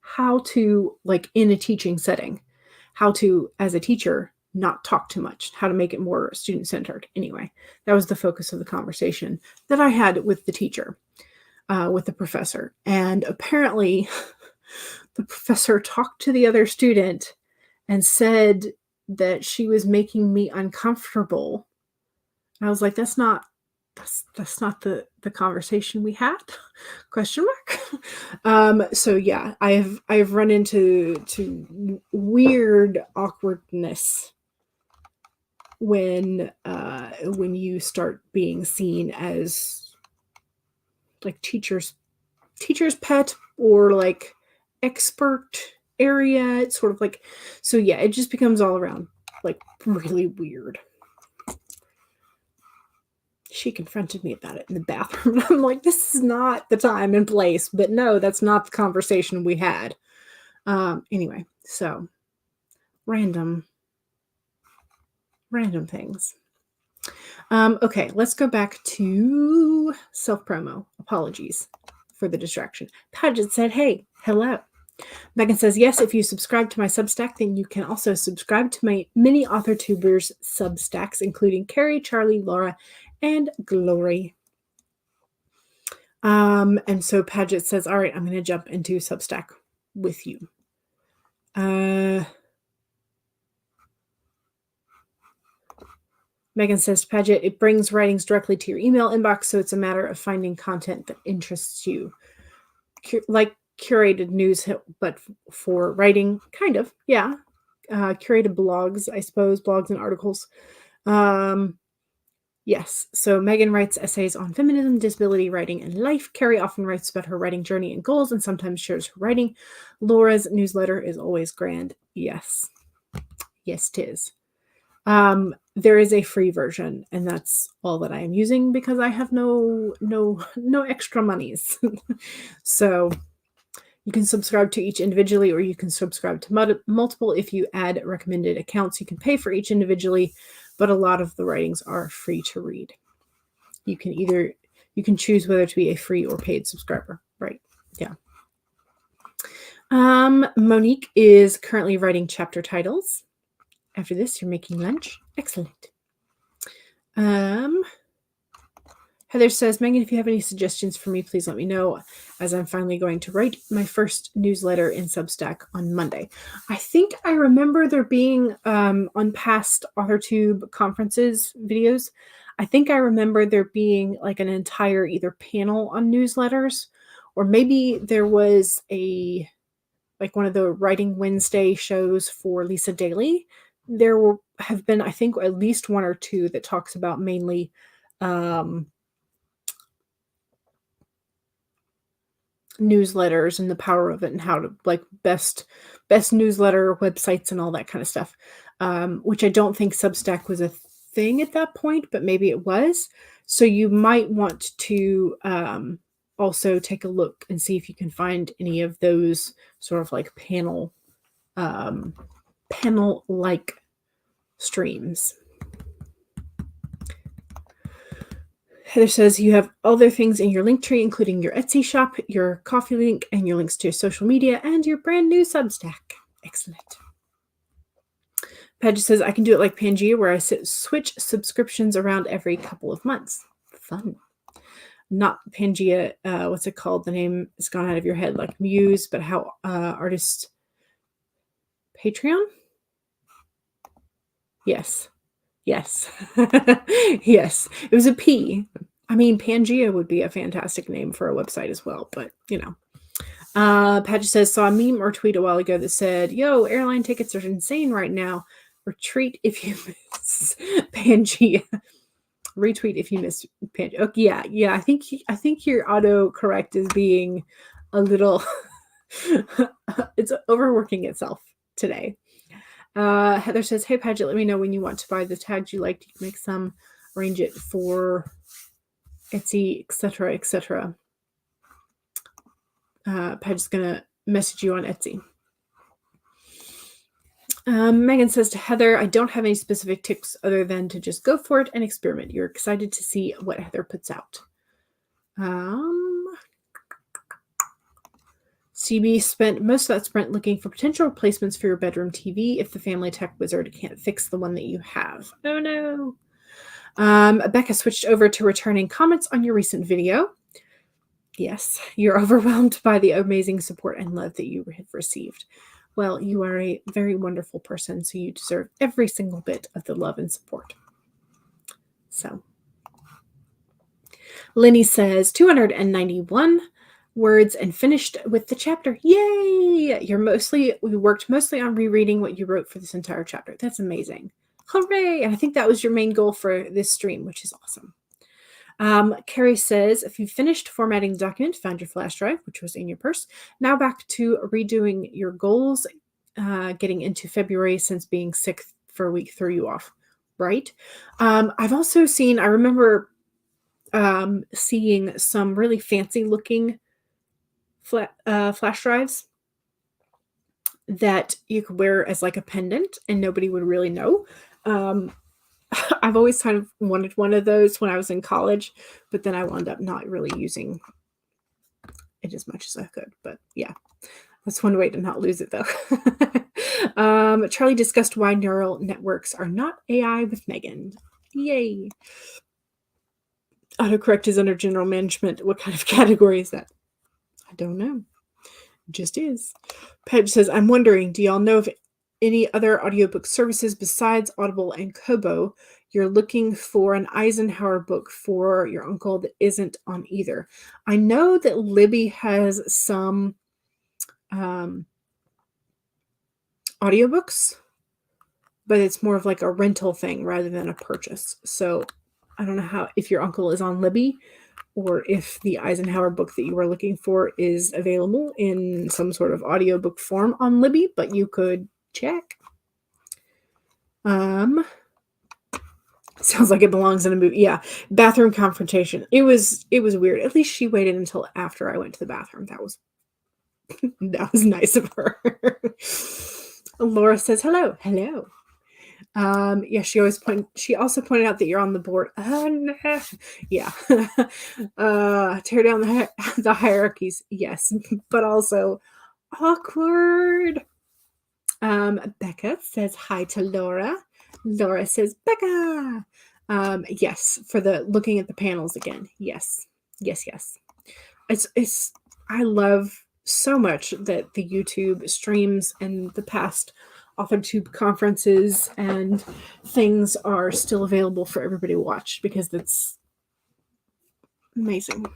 Speaker 1: how to, like in a teaching setting, how to, as a teacher, not talk too much, how to make it more student-centered. Anyway, that was the focus of the conversation that I had with the teacher, with the professor. And apparently the professor talked to the other student and said that she was making me uncomfortable. And I was like, that's not the conversation we had? Question mark. So yeah, I've run into weird awkwardness when you start being seen as like teacher's pet or like expert area. It's sort of like, so yeah, it just becomes all around like really weird. She confronted me about it in the bathroom. I'm like, this is not the time and place, but no, that's not the conversation we had. Anyway, so random things. Okay, let's go back to self-promo. Apologies for the distraction. Paget said, hey, hello. Megan says, yes, if you subscribe to my Substack, then you can also subscribe to my mini author tubers Substacks, including Carrie, Charlie, Laura, and Glory. And so Paget says, all right, I'm going to jump into Substack with you. Megan says, Paget, it brings writings directly to your email inbox, so it's a matter of finding content that interests you. Like curated news, but for writing, kind of, yeah. Curated blogs, I suppose, blogs and articles. Yes, so Megan writes essays on feminism, disability, writing, and life. Carrie often writes about her writing journey and goals and sometimes shares her writing. Laura's newsletter is always grand. Yes. Yes, 'tis. There is a free version, and that's all that I am using because I have no extra monies. So you can subscribe to each individually, or you can subscribe to multiple. If you add recommended accounts, you can pay for each individually, but a lot of the writings are free to read. You can choose whether to be a free or paid subscriber, right? Yeah. Monique is currently writing chapter titles. After this, you're making lunch. Excellent. Heather says, Megan, if you have any suggestions for me, please let me know, as I'm finally going to write my first newsletter in Substack on Monday. I think I remember there being, on past AuthorTube conferences videos, I think I remember there being like an entire either panel on newsletters, or maybe there was like one of the Writing Wednesday shows for Lisa Daly have been, I think, at least one or two that talks about mainly newsletters and the power of it and how to like best newsletter websites and all that kind of stuff, which I don't think Substack was a thing at that point, but maybe it was. So you might want to also take a look and see if you can find any of those sort of like panel like streams. Heather says you have other things in your link tree, including your Etsy shop, your coffee link, and your links to your social media, and your brand new Substack. Excellent. Padge says, I can do it like Pangea, where I switch subscriptions around every couple of months. Fun. Not Pangea, what's it called? The name has gone out of your head, like Muse, but how artist... Patreon? Yes. Yes. Yes. It was a P. I mean, Pangea would be a fantastic name for a website as well, but, you know. Padge says, saw a meme or tweet a while ago that said, yo, airline tickets are insane right now. Retreat if you miss Pangea. Retweet if you miss Pangea. Okay, yeah. I think your autocorrect is being a little... it's overworking itself today. Heather says, hey, Padgett, let me know when you want to buy the tags you liked. You can make some, arrange it for Etsy, etc., etc. Padgett's going to message you on Etsy. Megan says to Heather, I don't have any specific tips other than to just go for it and experiment. You're excited to see what Heather puts out. CB spent most of that sprint looking for potential replacements for your bedroom TV if the family tech wizard can't fix the one that you have. Oh no. Becca switched over to returning comments on your recent video. Yes, you're overwhelmed by the amazing support and love that you have received. Well, you are a very wonderful person, so you deserve every single bit of the love and support. So, Lenny says 291 words and finished with the chapter. Yay! We worked mostly on rereading what you wrote for this entire chapter. That's amazing. Hooray! And I think that was your main goal for this stream, which is awesome. Carrie says, if you finished formatting the document, found your flash drive, which was in your purse, now back to redoing your goals, getting into February since being sick for a week threw you off, right? I've also seen, I remember seeing some really fancy looking flash drives that you could wear as like a pendant and nobody would really know. I've always kind of wanted one of those when I was in college, but then I wound up not really using it as much as I could. But yeah, that's one way to not lose it though. Charlie discussed why neural networks are not AI with Megan. Yay. Autocorrect is under general management. What kind of category is that? I don't know. It just is. Pedge says, I'm wondering, do y'all know if any other audiobook services besides Audible and Kobo you're looking for an Eisenhower book for your uncle that isn't on either? I know that Libby has some audiobooks, but it's more of like a rental thing rather than a purchase. So I don't know if your uncle is on Libby or if the Eisenhower book that you were looking for is available in some sort of audiobook form on Libby, but you could check. Sounds like it belongs in a movie. Yeah, bathroom confrontation. It was weird. At least she waited until after I went to the bathroom. That was nice of her. Laura says hello. Yeah, she also pointed out that you're on the board. No. Yeah. Tear down the hierarchies. Yes, but also awkward. Becca says hi to Laura. Laura says Becca. Yes, for the looking at the panels again. Yes. It's I love so much that the YouTube streams and the past AuthorTube conferences and things are still available for everybody to watch because that's amazing.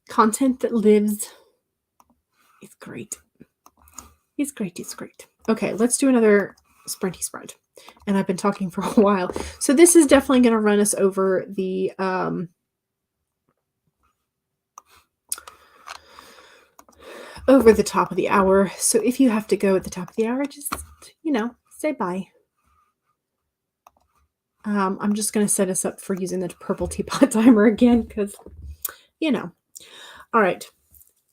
Speaker 1: Content that lives. It's great. It's great. Okay, let's do another sprinty spread. And I've been talking for a while. So this is definitely going to run us over the top of the hour. So if you have to go at the top of the hour, just, say bye. I'm just going to set us up for using the purple teapot timer again because, All right.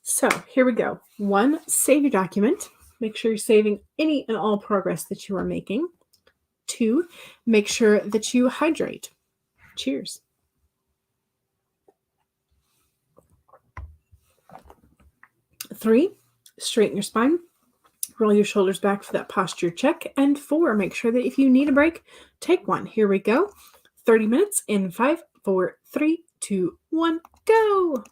Speaker 1: So here we go. 1, save your document. Make sure you're saving any and all progress that you are making. 2, make sure that you hydrate. Cheers. 3, straighten your spine. Roll your shoulders back for that posture check. And 4, make sure that if you need a break, take one. Here we go. 30 minutes in 5, 4, 3, 2, 1, go.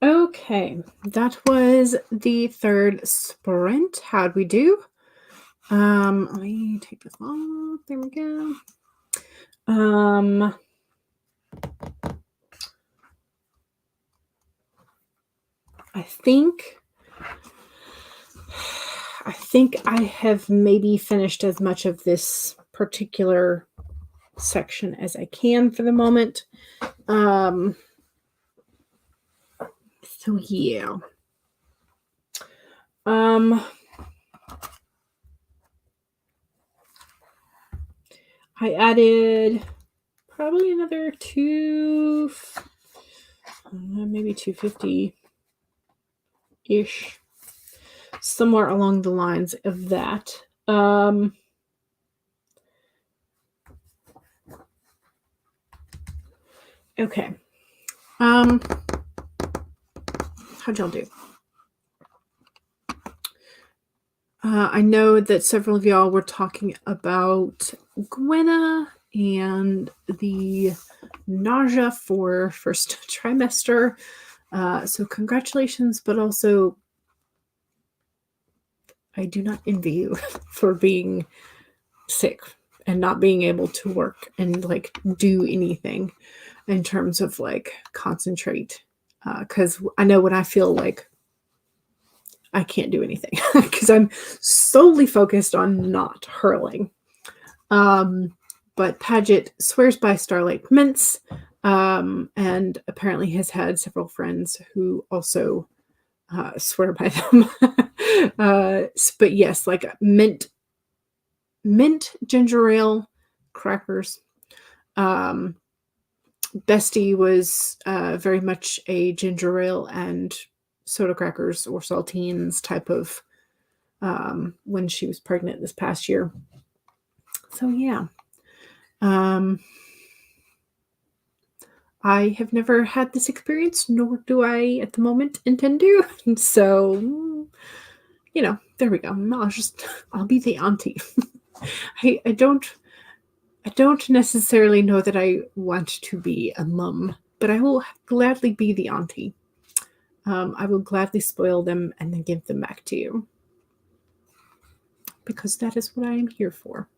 Speaker 1: Okay, that was the third sprint. How'd we do? Let me take this off. There we go. I think I have maybe finished as much of this particular section as I can for the moment. So yeah. I added probably another maybe 250-ish, somewhere along the lines of that. Okay. How'd y'all do? I know that several of y'all were talking about Gwenna and the nausea for first trimester. So congratulations, but also I do not envy you for being sick and not being able to work and like do anything in terms of like concentrate. Because I know when I feel like I can't do anything because I'm solely focused on not hurling. But Paget swears by Starlight Mints, and apparently has had several friends who also swear by them. But yes, like mint ginger ale crackers. Bestie was very much a ginger ale and soda crackers or saltines type of when she was pregnant this past year. So yeah. I have never had this experience, nor do I at the moment intend to. So, there we go. I'll be the auntie. I don't necessarily know that I want to be a mum, but I will gladly be the auntie. I will gladly spoil them and then give them back to you. Because that is what I am here for.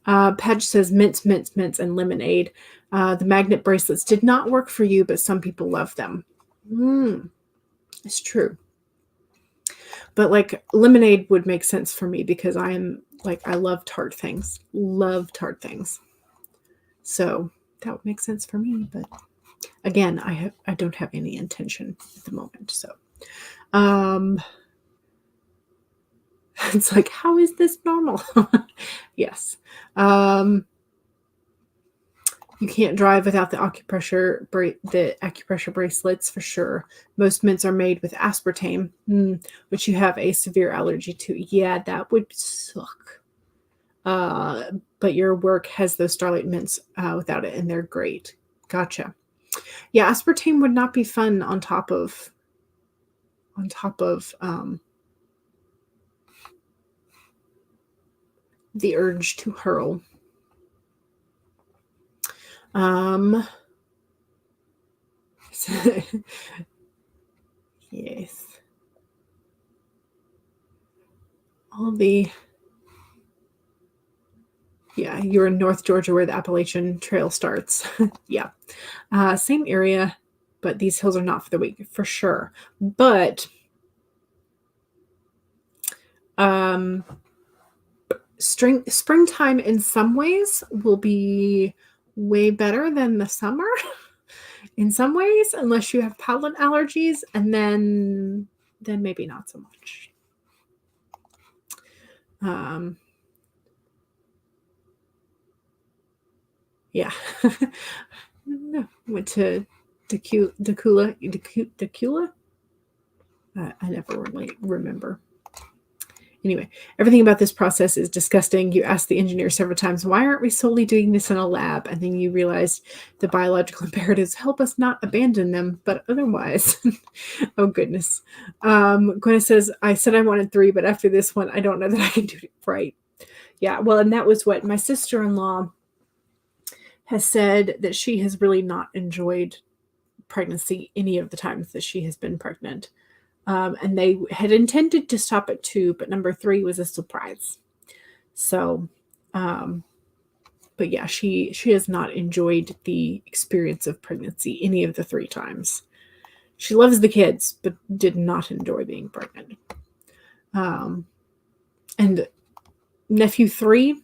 Speaker 1: Padge says mints, and lemonade. The magnet bracelets did not work for you, but some people love them. It's true. But like lemonade would make sense for me because I love tart things. So that would make sense for me. But again, I don't have any intention at the moment. So it's like, how is this normal? Yes. You can't drive without the acupressure bracelets for sure. Most mints are made with aspartame, which you have a severe allergy to. Yeah, that would suck. But your work has those Starlight mints without it, and they're great. Gotcha. Yeah, aspartame would not be fun on top of the urge to hurl. Yes. You're in North Georgia where the Appalachian Trail starts. Yeah. Same area, but these hills are not for the weak, for sure. But springtime in some ways will be way better than the summer in some ways, unless you have pollen allergies, and then maybe not so much. Yeah. No, went to Decula. I never really remember. Anyway, everything about this process is disgusting. You ask the engineer several times, why aren't we solely doing this in a lab? And then you realize the biological imperatives help us not abandon them, but otherwise. Oh, goodness. Gwen says, I said I wanted 3, but after this one, I don't know that I can do it right. Yeah, well, and that was what my sister-in-law has said, that she has really not enjoyed pregnancy any of the times that she has been pregnant. And they had intended to stop at 2, but number 3 was a surprise. So, but yeah, she has not enjoyed the experience of pregnancy any of the 3 times. She loves the kids, but did not enjoy being pregnant. And nephew 3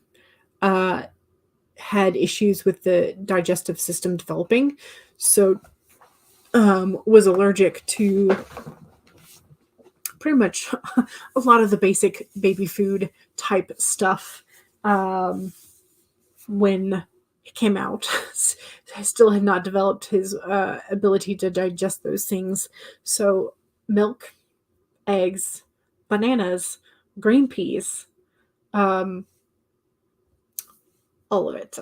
Speaker 1: had issues with the digestive system developing, so was allergic to pretty much a lot of the basic baby food type stuff when it came out. I still had not developed his ability to digest those things. So milk, eggs, bananas, green peas, all of it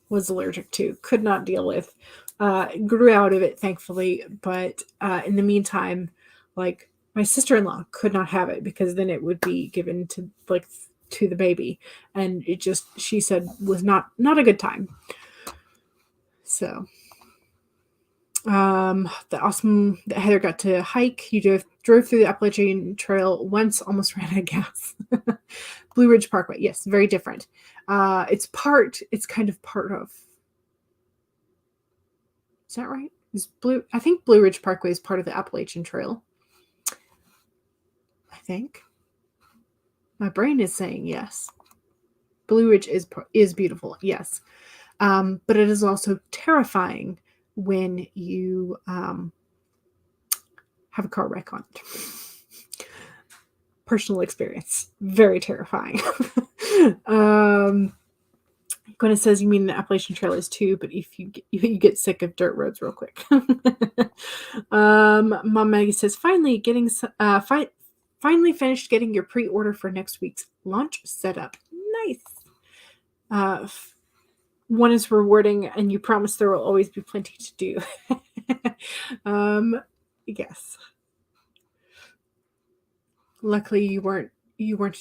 Speaker 1: was allergic to, could not deal with. Grew out of it, thankfully, but in the meantime, like, my sister-in-law could not have it because then it would be given to the baby, and it just, she said, was not a good time. So the awesome that Heather got to hike. You drove through the Appalachian Trail once, almost ran out of gas. Blue Ridge Parkway, yes, very different. It's kind of part of. Is that right? I think Blue Ridge Parkway is part of the Appalachian Trail. I think. My brain is saying yes. Blue Ridge is beautiful, yes. But it is also terrifying when you have a car wreck on it. Personal experience. Very terrifying. Gwen says, you mean the Appalachian Trail is too, but if you get sick of dirt roads real quick. Mom Maggie says, finally finished getting your pre-order for next week's launch setup. Nice. One is rewarding, and you promise there will always be plenty to do. Yes. Luckily, you weren't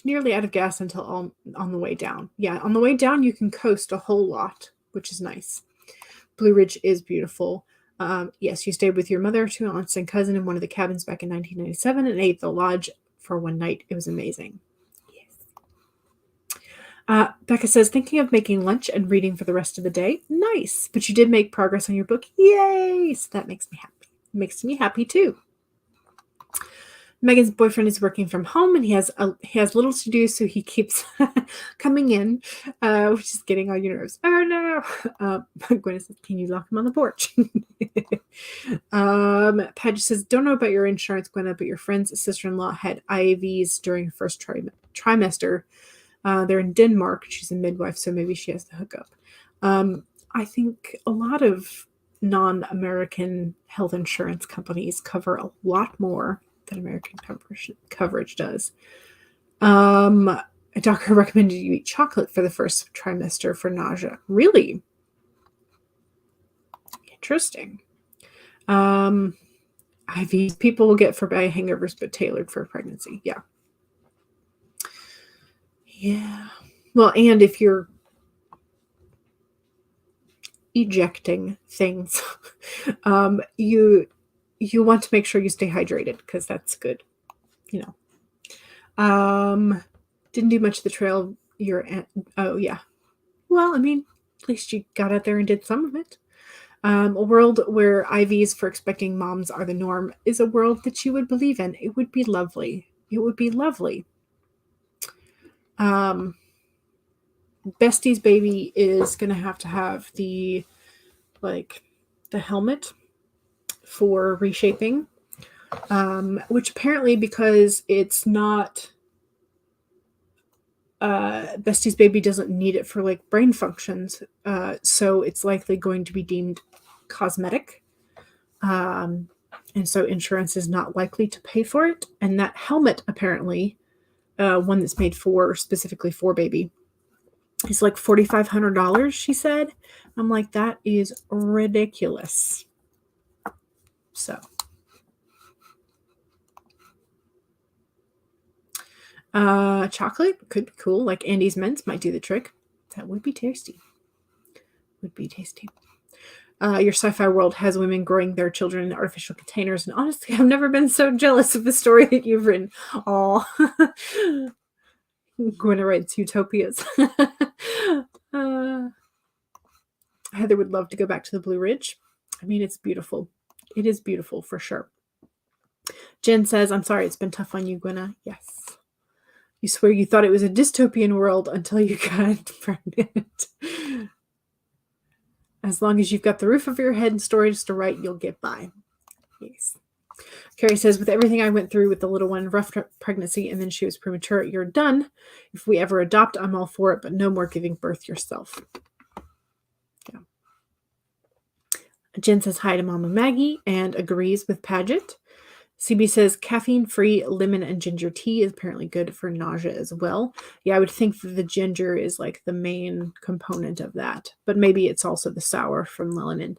Speaker 1: nearly out of gas until on the way down. Yeah, on the way down, you can coast a whole lot, which is nice. Blue Ridge is beautiful. Yes, you stayed with your mother, 2 aunts, and cousin in one of the cabins back in 1997 and ate the lodge for one night. It was amazing. Yes. Becca says, thinking of making lunch and reading for the rest of the day. Nice. But you did make progress on your book. Yay. So that makes me happy. Makes me happy too. Megan's boyfriend is working from home, and he has little to do, so he keeps coming in, which is getting on your nerves. Oh no! Gwen says, "Can you lock him on the porch?" Padge says, "Don't know about your insurance, Gwen, but your friend's sister-in-law had IVs during her first trimester. They're in Denmark. She's a midwife, so maybe she has the hookup." I think a lot of non-American health insurance companies cover a lot more than American coverage does. A doctor recommended you eat chocolate for the first trimester for nausea. Really? Interesting. IVs people will get for bad hangovers, but tailored for pregnancy. Yeah. Yeah. Well, and if you're ejecting things, you want to make sure you stay hydrated, because that's good. Didn't do much of the trail oh yeah. Well, I mean, at least you got out there and did some of it. A world where IVs for expecting moms are the norm is a world that you would believe in. It would be lovely. It would be lovely. Bestie's baby is going to have the helmet for reshaping, which apparently, because it's not Bestie's baby doesn't need it for brain functions, so it's likely going to be deemed cosmetic, and so insurance is not likely to pay for it. And that helmet, apparently, one that's made specifically for baby, is like $4,500, she said. I'm like, that is ridiculous. So chocolate could be cool. Like Andy's Mints might do the trick. That would be tasty. Your sci-fi world has women growing their children in artificial containers, and honestly, I've never been so jealous of the story that you've written. Aw. Gwenna writes utopias. Heather would love to go back to the Blue Ridge. I mean, it's beautiful. It is beautiful for sure. Jen says, I'm sorry it's been tough on you, Gwenna. Yes. You swear you thought it was a dystopian world until you got pregnant. As long as you've got the roof over your head and stories to write, you'll get by. Yes. Carrie says, with everything I went through with the little one, rough pregnancy, and then she was premature, you're done. If we ever adopt, I'm all for it, but no more giving birth yourself. Yeah. Jen says hi to Mama Maggie and agrees with Paget. CB says caffeine-free lemon and ginger tea is apparently good for nausea as well. Yeah, I would think that the ginger is like the main component of that, but maybe it's also the sour from melanin.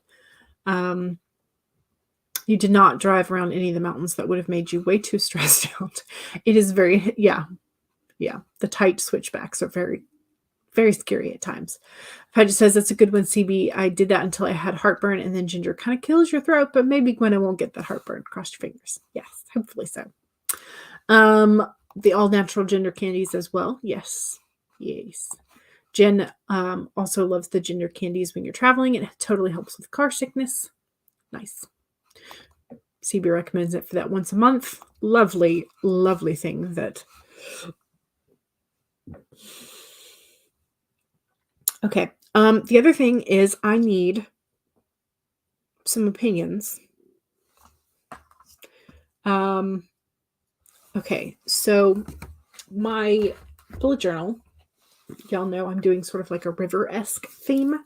Speaker 1: You did not drive around any of the mountains. That would have made you way too stressed out. It is very, yeah. The tight switchbacks are very, very scary at times. Paget says that's a good one, CB. I did that until I had heartburn, and then ginger kind of kills your throat, but maybe Gwenna won't get that heartburn. Cross your fingers. Yes, hopefully so. The all-natural ginger candies as well. Yes. Jen also loves the ginger candies when you're traveling. It totally helps with car sickness. Nice. CB recommends it for that once a month. Lovely, lovely thing that... Okay. The other thing is I need some opinions. Okay. So my bullet journal, y'all know I'm doing sort of like a river-esque theme.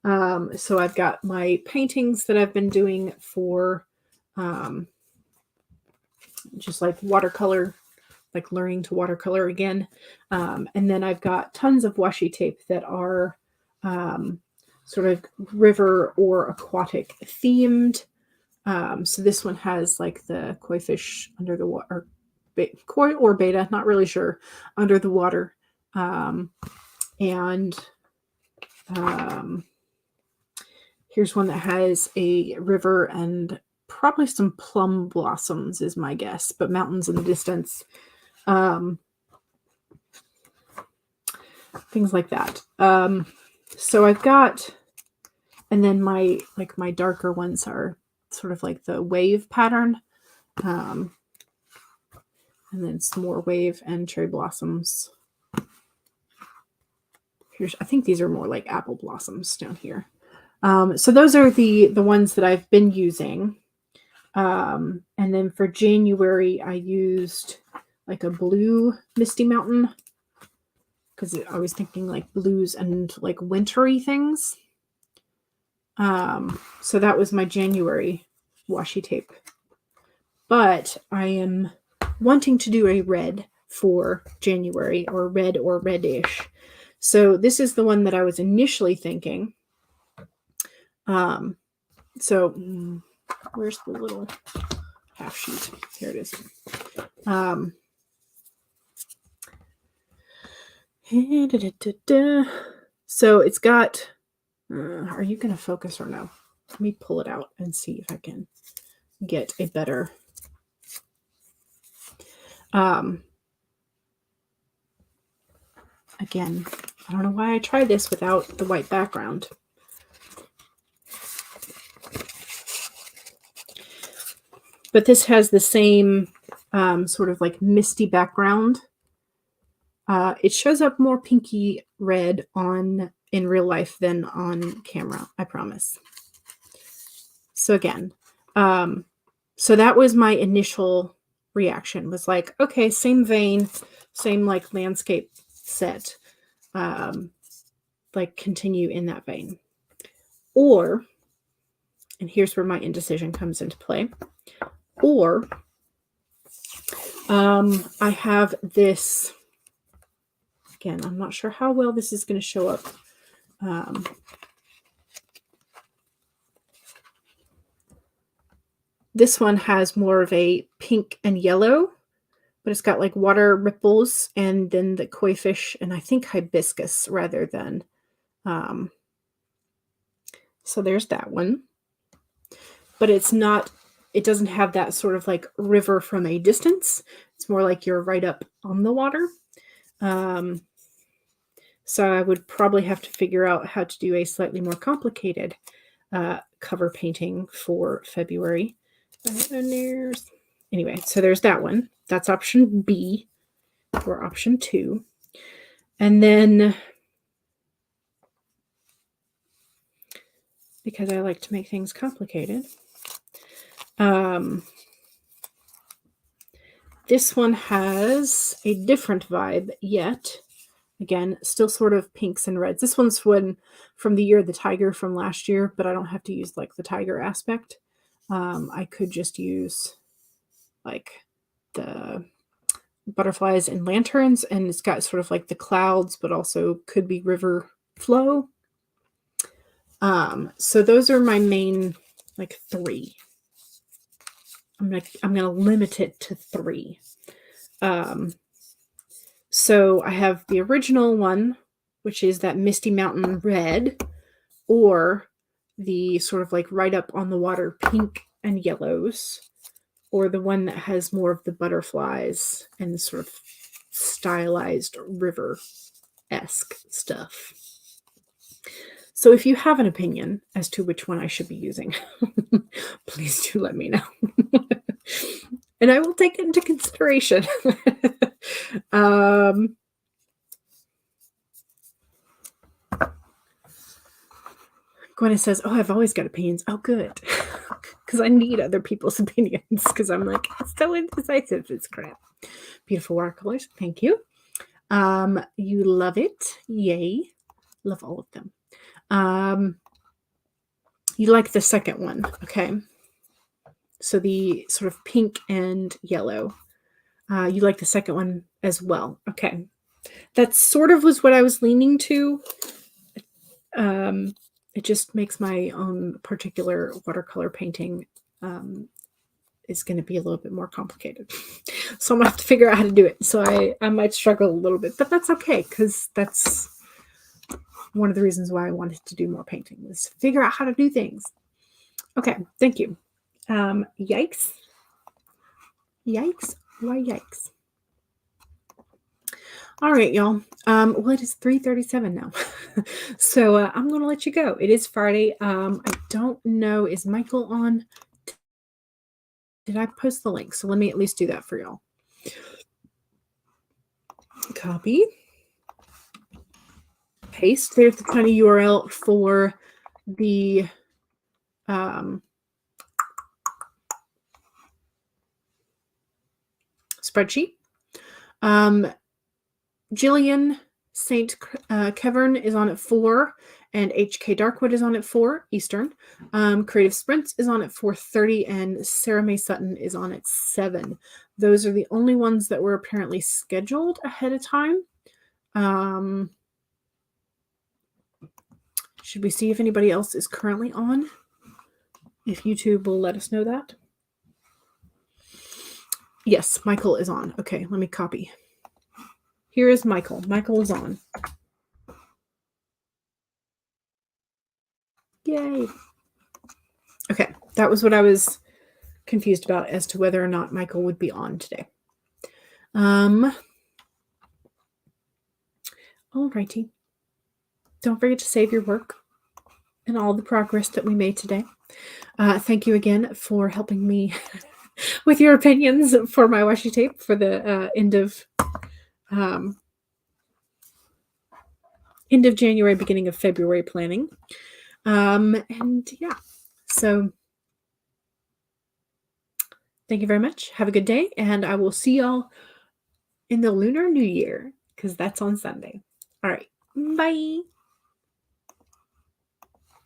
Speaker 1: So I've got my paintings that I've been doing for just like watercolor, like learning to watercolor again. And then I've got tons of washi tape that are sort of river or aquatic themed. So this one has like the koi fish under the water, koi or beta, not really sure, under the water. Here's one that has a river and probably some plum blossoms is my guess, but mountains in the distance. Things like that. So I've got, and then my darker ones are sort of like the wave pattern. And then some more wave and cherry blossoms. I think these are more like apple blossoms down here. So those are the ones that I've been using. And then for January, I used like a blue Misty Mountain because I was thinking like blues and like wintry things. So that was my January washi tape. But I am wanting to do a red for January, or red or reddish. So this is the one that I was initially thinking. So where's the little half sheet? Here it is. So it's got, are you going to focus or no? Let me pull it out and see if I can get a better, again, I don't know why I tried this without the white background. But this has the same sort of like misty background. It shows up more pinky red in real life than on camera, I promise. So again, so that was my initial reaction, was like, okay, same vein, same like landscape set, like continue in that vein. Or, and here's where my indecision comes into play, or I have this, again, I'm not sure how well this is going to show up. This one has more of a pink and yellow, but it's got like water ripples and then the koi fish and I think hibiscus rather than So there's that one. But it doesn't have that sort of like river from a distance. It's more like you're right up on the water. So I would probably have to figure out how to do a slightly more complicated cover painting for February. Anyway, so there's that one. That's option B or option 2. And then, because I like to make things complicated, this one has a different vibe yet. Again, still sort of pinks and reds. This one's from the Year of the Tiger from last year, but I don't have to use like the tiger aspect. I could just use like the butterflies and lanterns, and it's got sort of like the clouds, but also could be river flow. So those are my main like 3. I'm gonna limit it to 3. So I have the original one, which is that Misty Mountain red, or the sort of like right up on the water pink and yellows, or the one that has more of the butterflies and sort of stylized river-esque stuff. So if you have an opinion as to which one I should be using, please do let me know. And I will take it into consideration. Gwen says, oh, I've always got opinions. Oh, good. Because I need other people's opinions. Because I'm like, it's so indecisive. It's crap. Beautiful watercolors. Thank you. You love it. Yay. Love all of them. You like the second one. Okay. So the sort of pink and yellow. You like the second one as well. Okay. That sort of was what I was leaning to. It just makes my own particular watercolor painting is going to be a little bit more complicated. So I'm going to have to figure out how to do it. So I might struggle a little bit, but that's okay, because that's one of the reasons why I wanted to do more painting, was to figure out how to do things. Okay, thank you. Yikes. Yikes. Why yikes? All right, y'all. Well, it is 3:37 now. So I'm going to let you go. It is Friday. I don't know. Is Michael on? Did I post the link? So let me at least do that for y'all. Copy. Paste. There's the tiny URL for the spreadsheet. Jillian St. Kevern is on at 4, and HK Darkwood is on at 4 Eastern. Creative Sprints is on at 4:30, and Sarah Mae Sutton is on at 7. Those are the only ones that were apparently scheduled ahead of time. Should we see if anybody else is currently on? If YouTube will let us know that. Yes, Michael is on. Okay, let me copy. Here is Michael. Michael is on. Yay. Okay, that was what I was confused about as to whether or not Michael would be on today. Alrighty. Don't forget to save your work and all the progress that we made today. Thank you again for helping me with your opinions for my washi tape for the end of January, beginning of February planning. And yeah, so thank you very much. Have a good day, and I will see y'all in the Lunar New Year, because that's on Sunday. All right. Bye.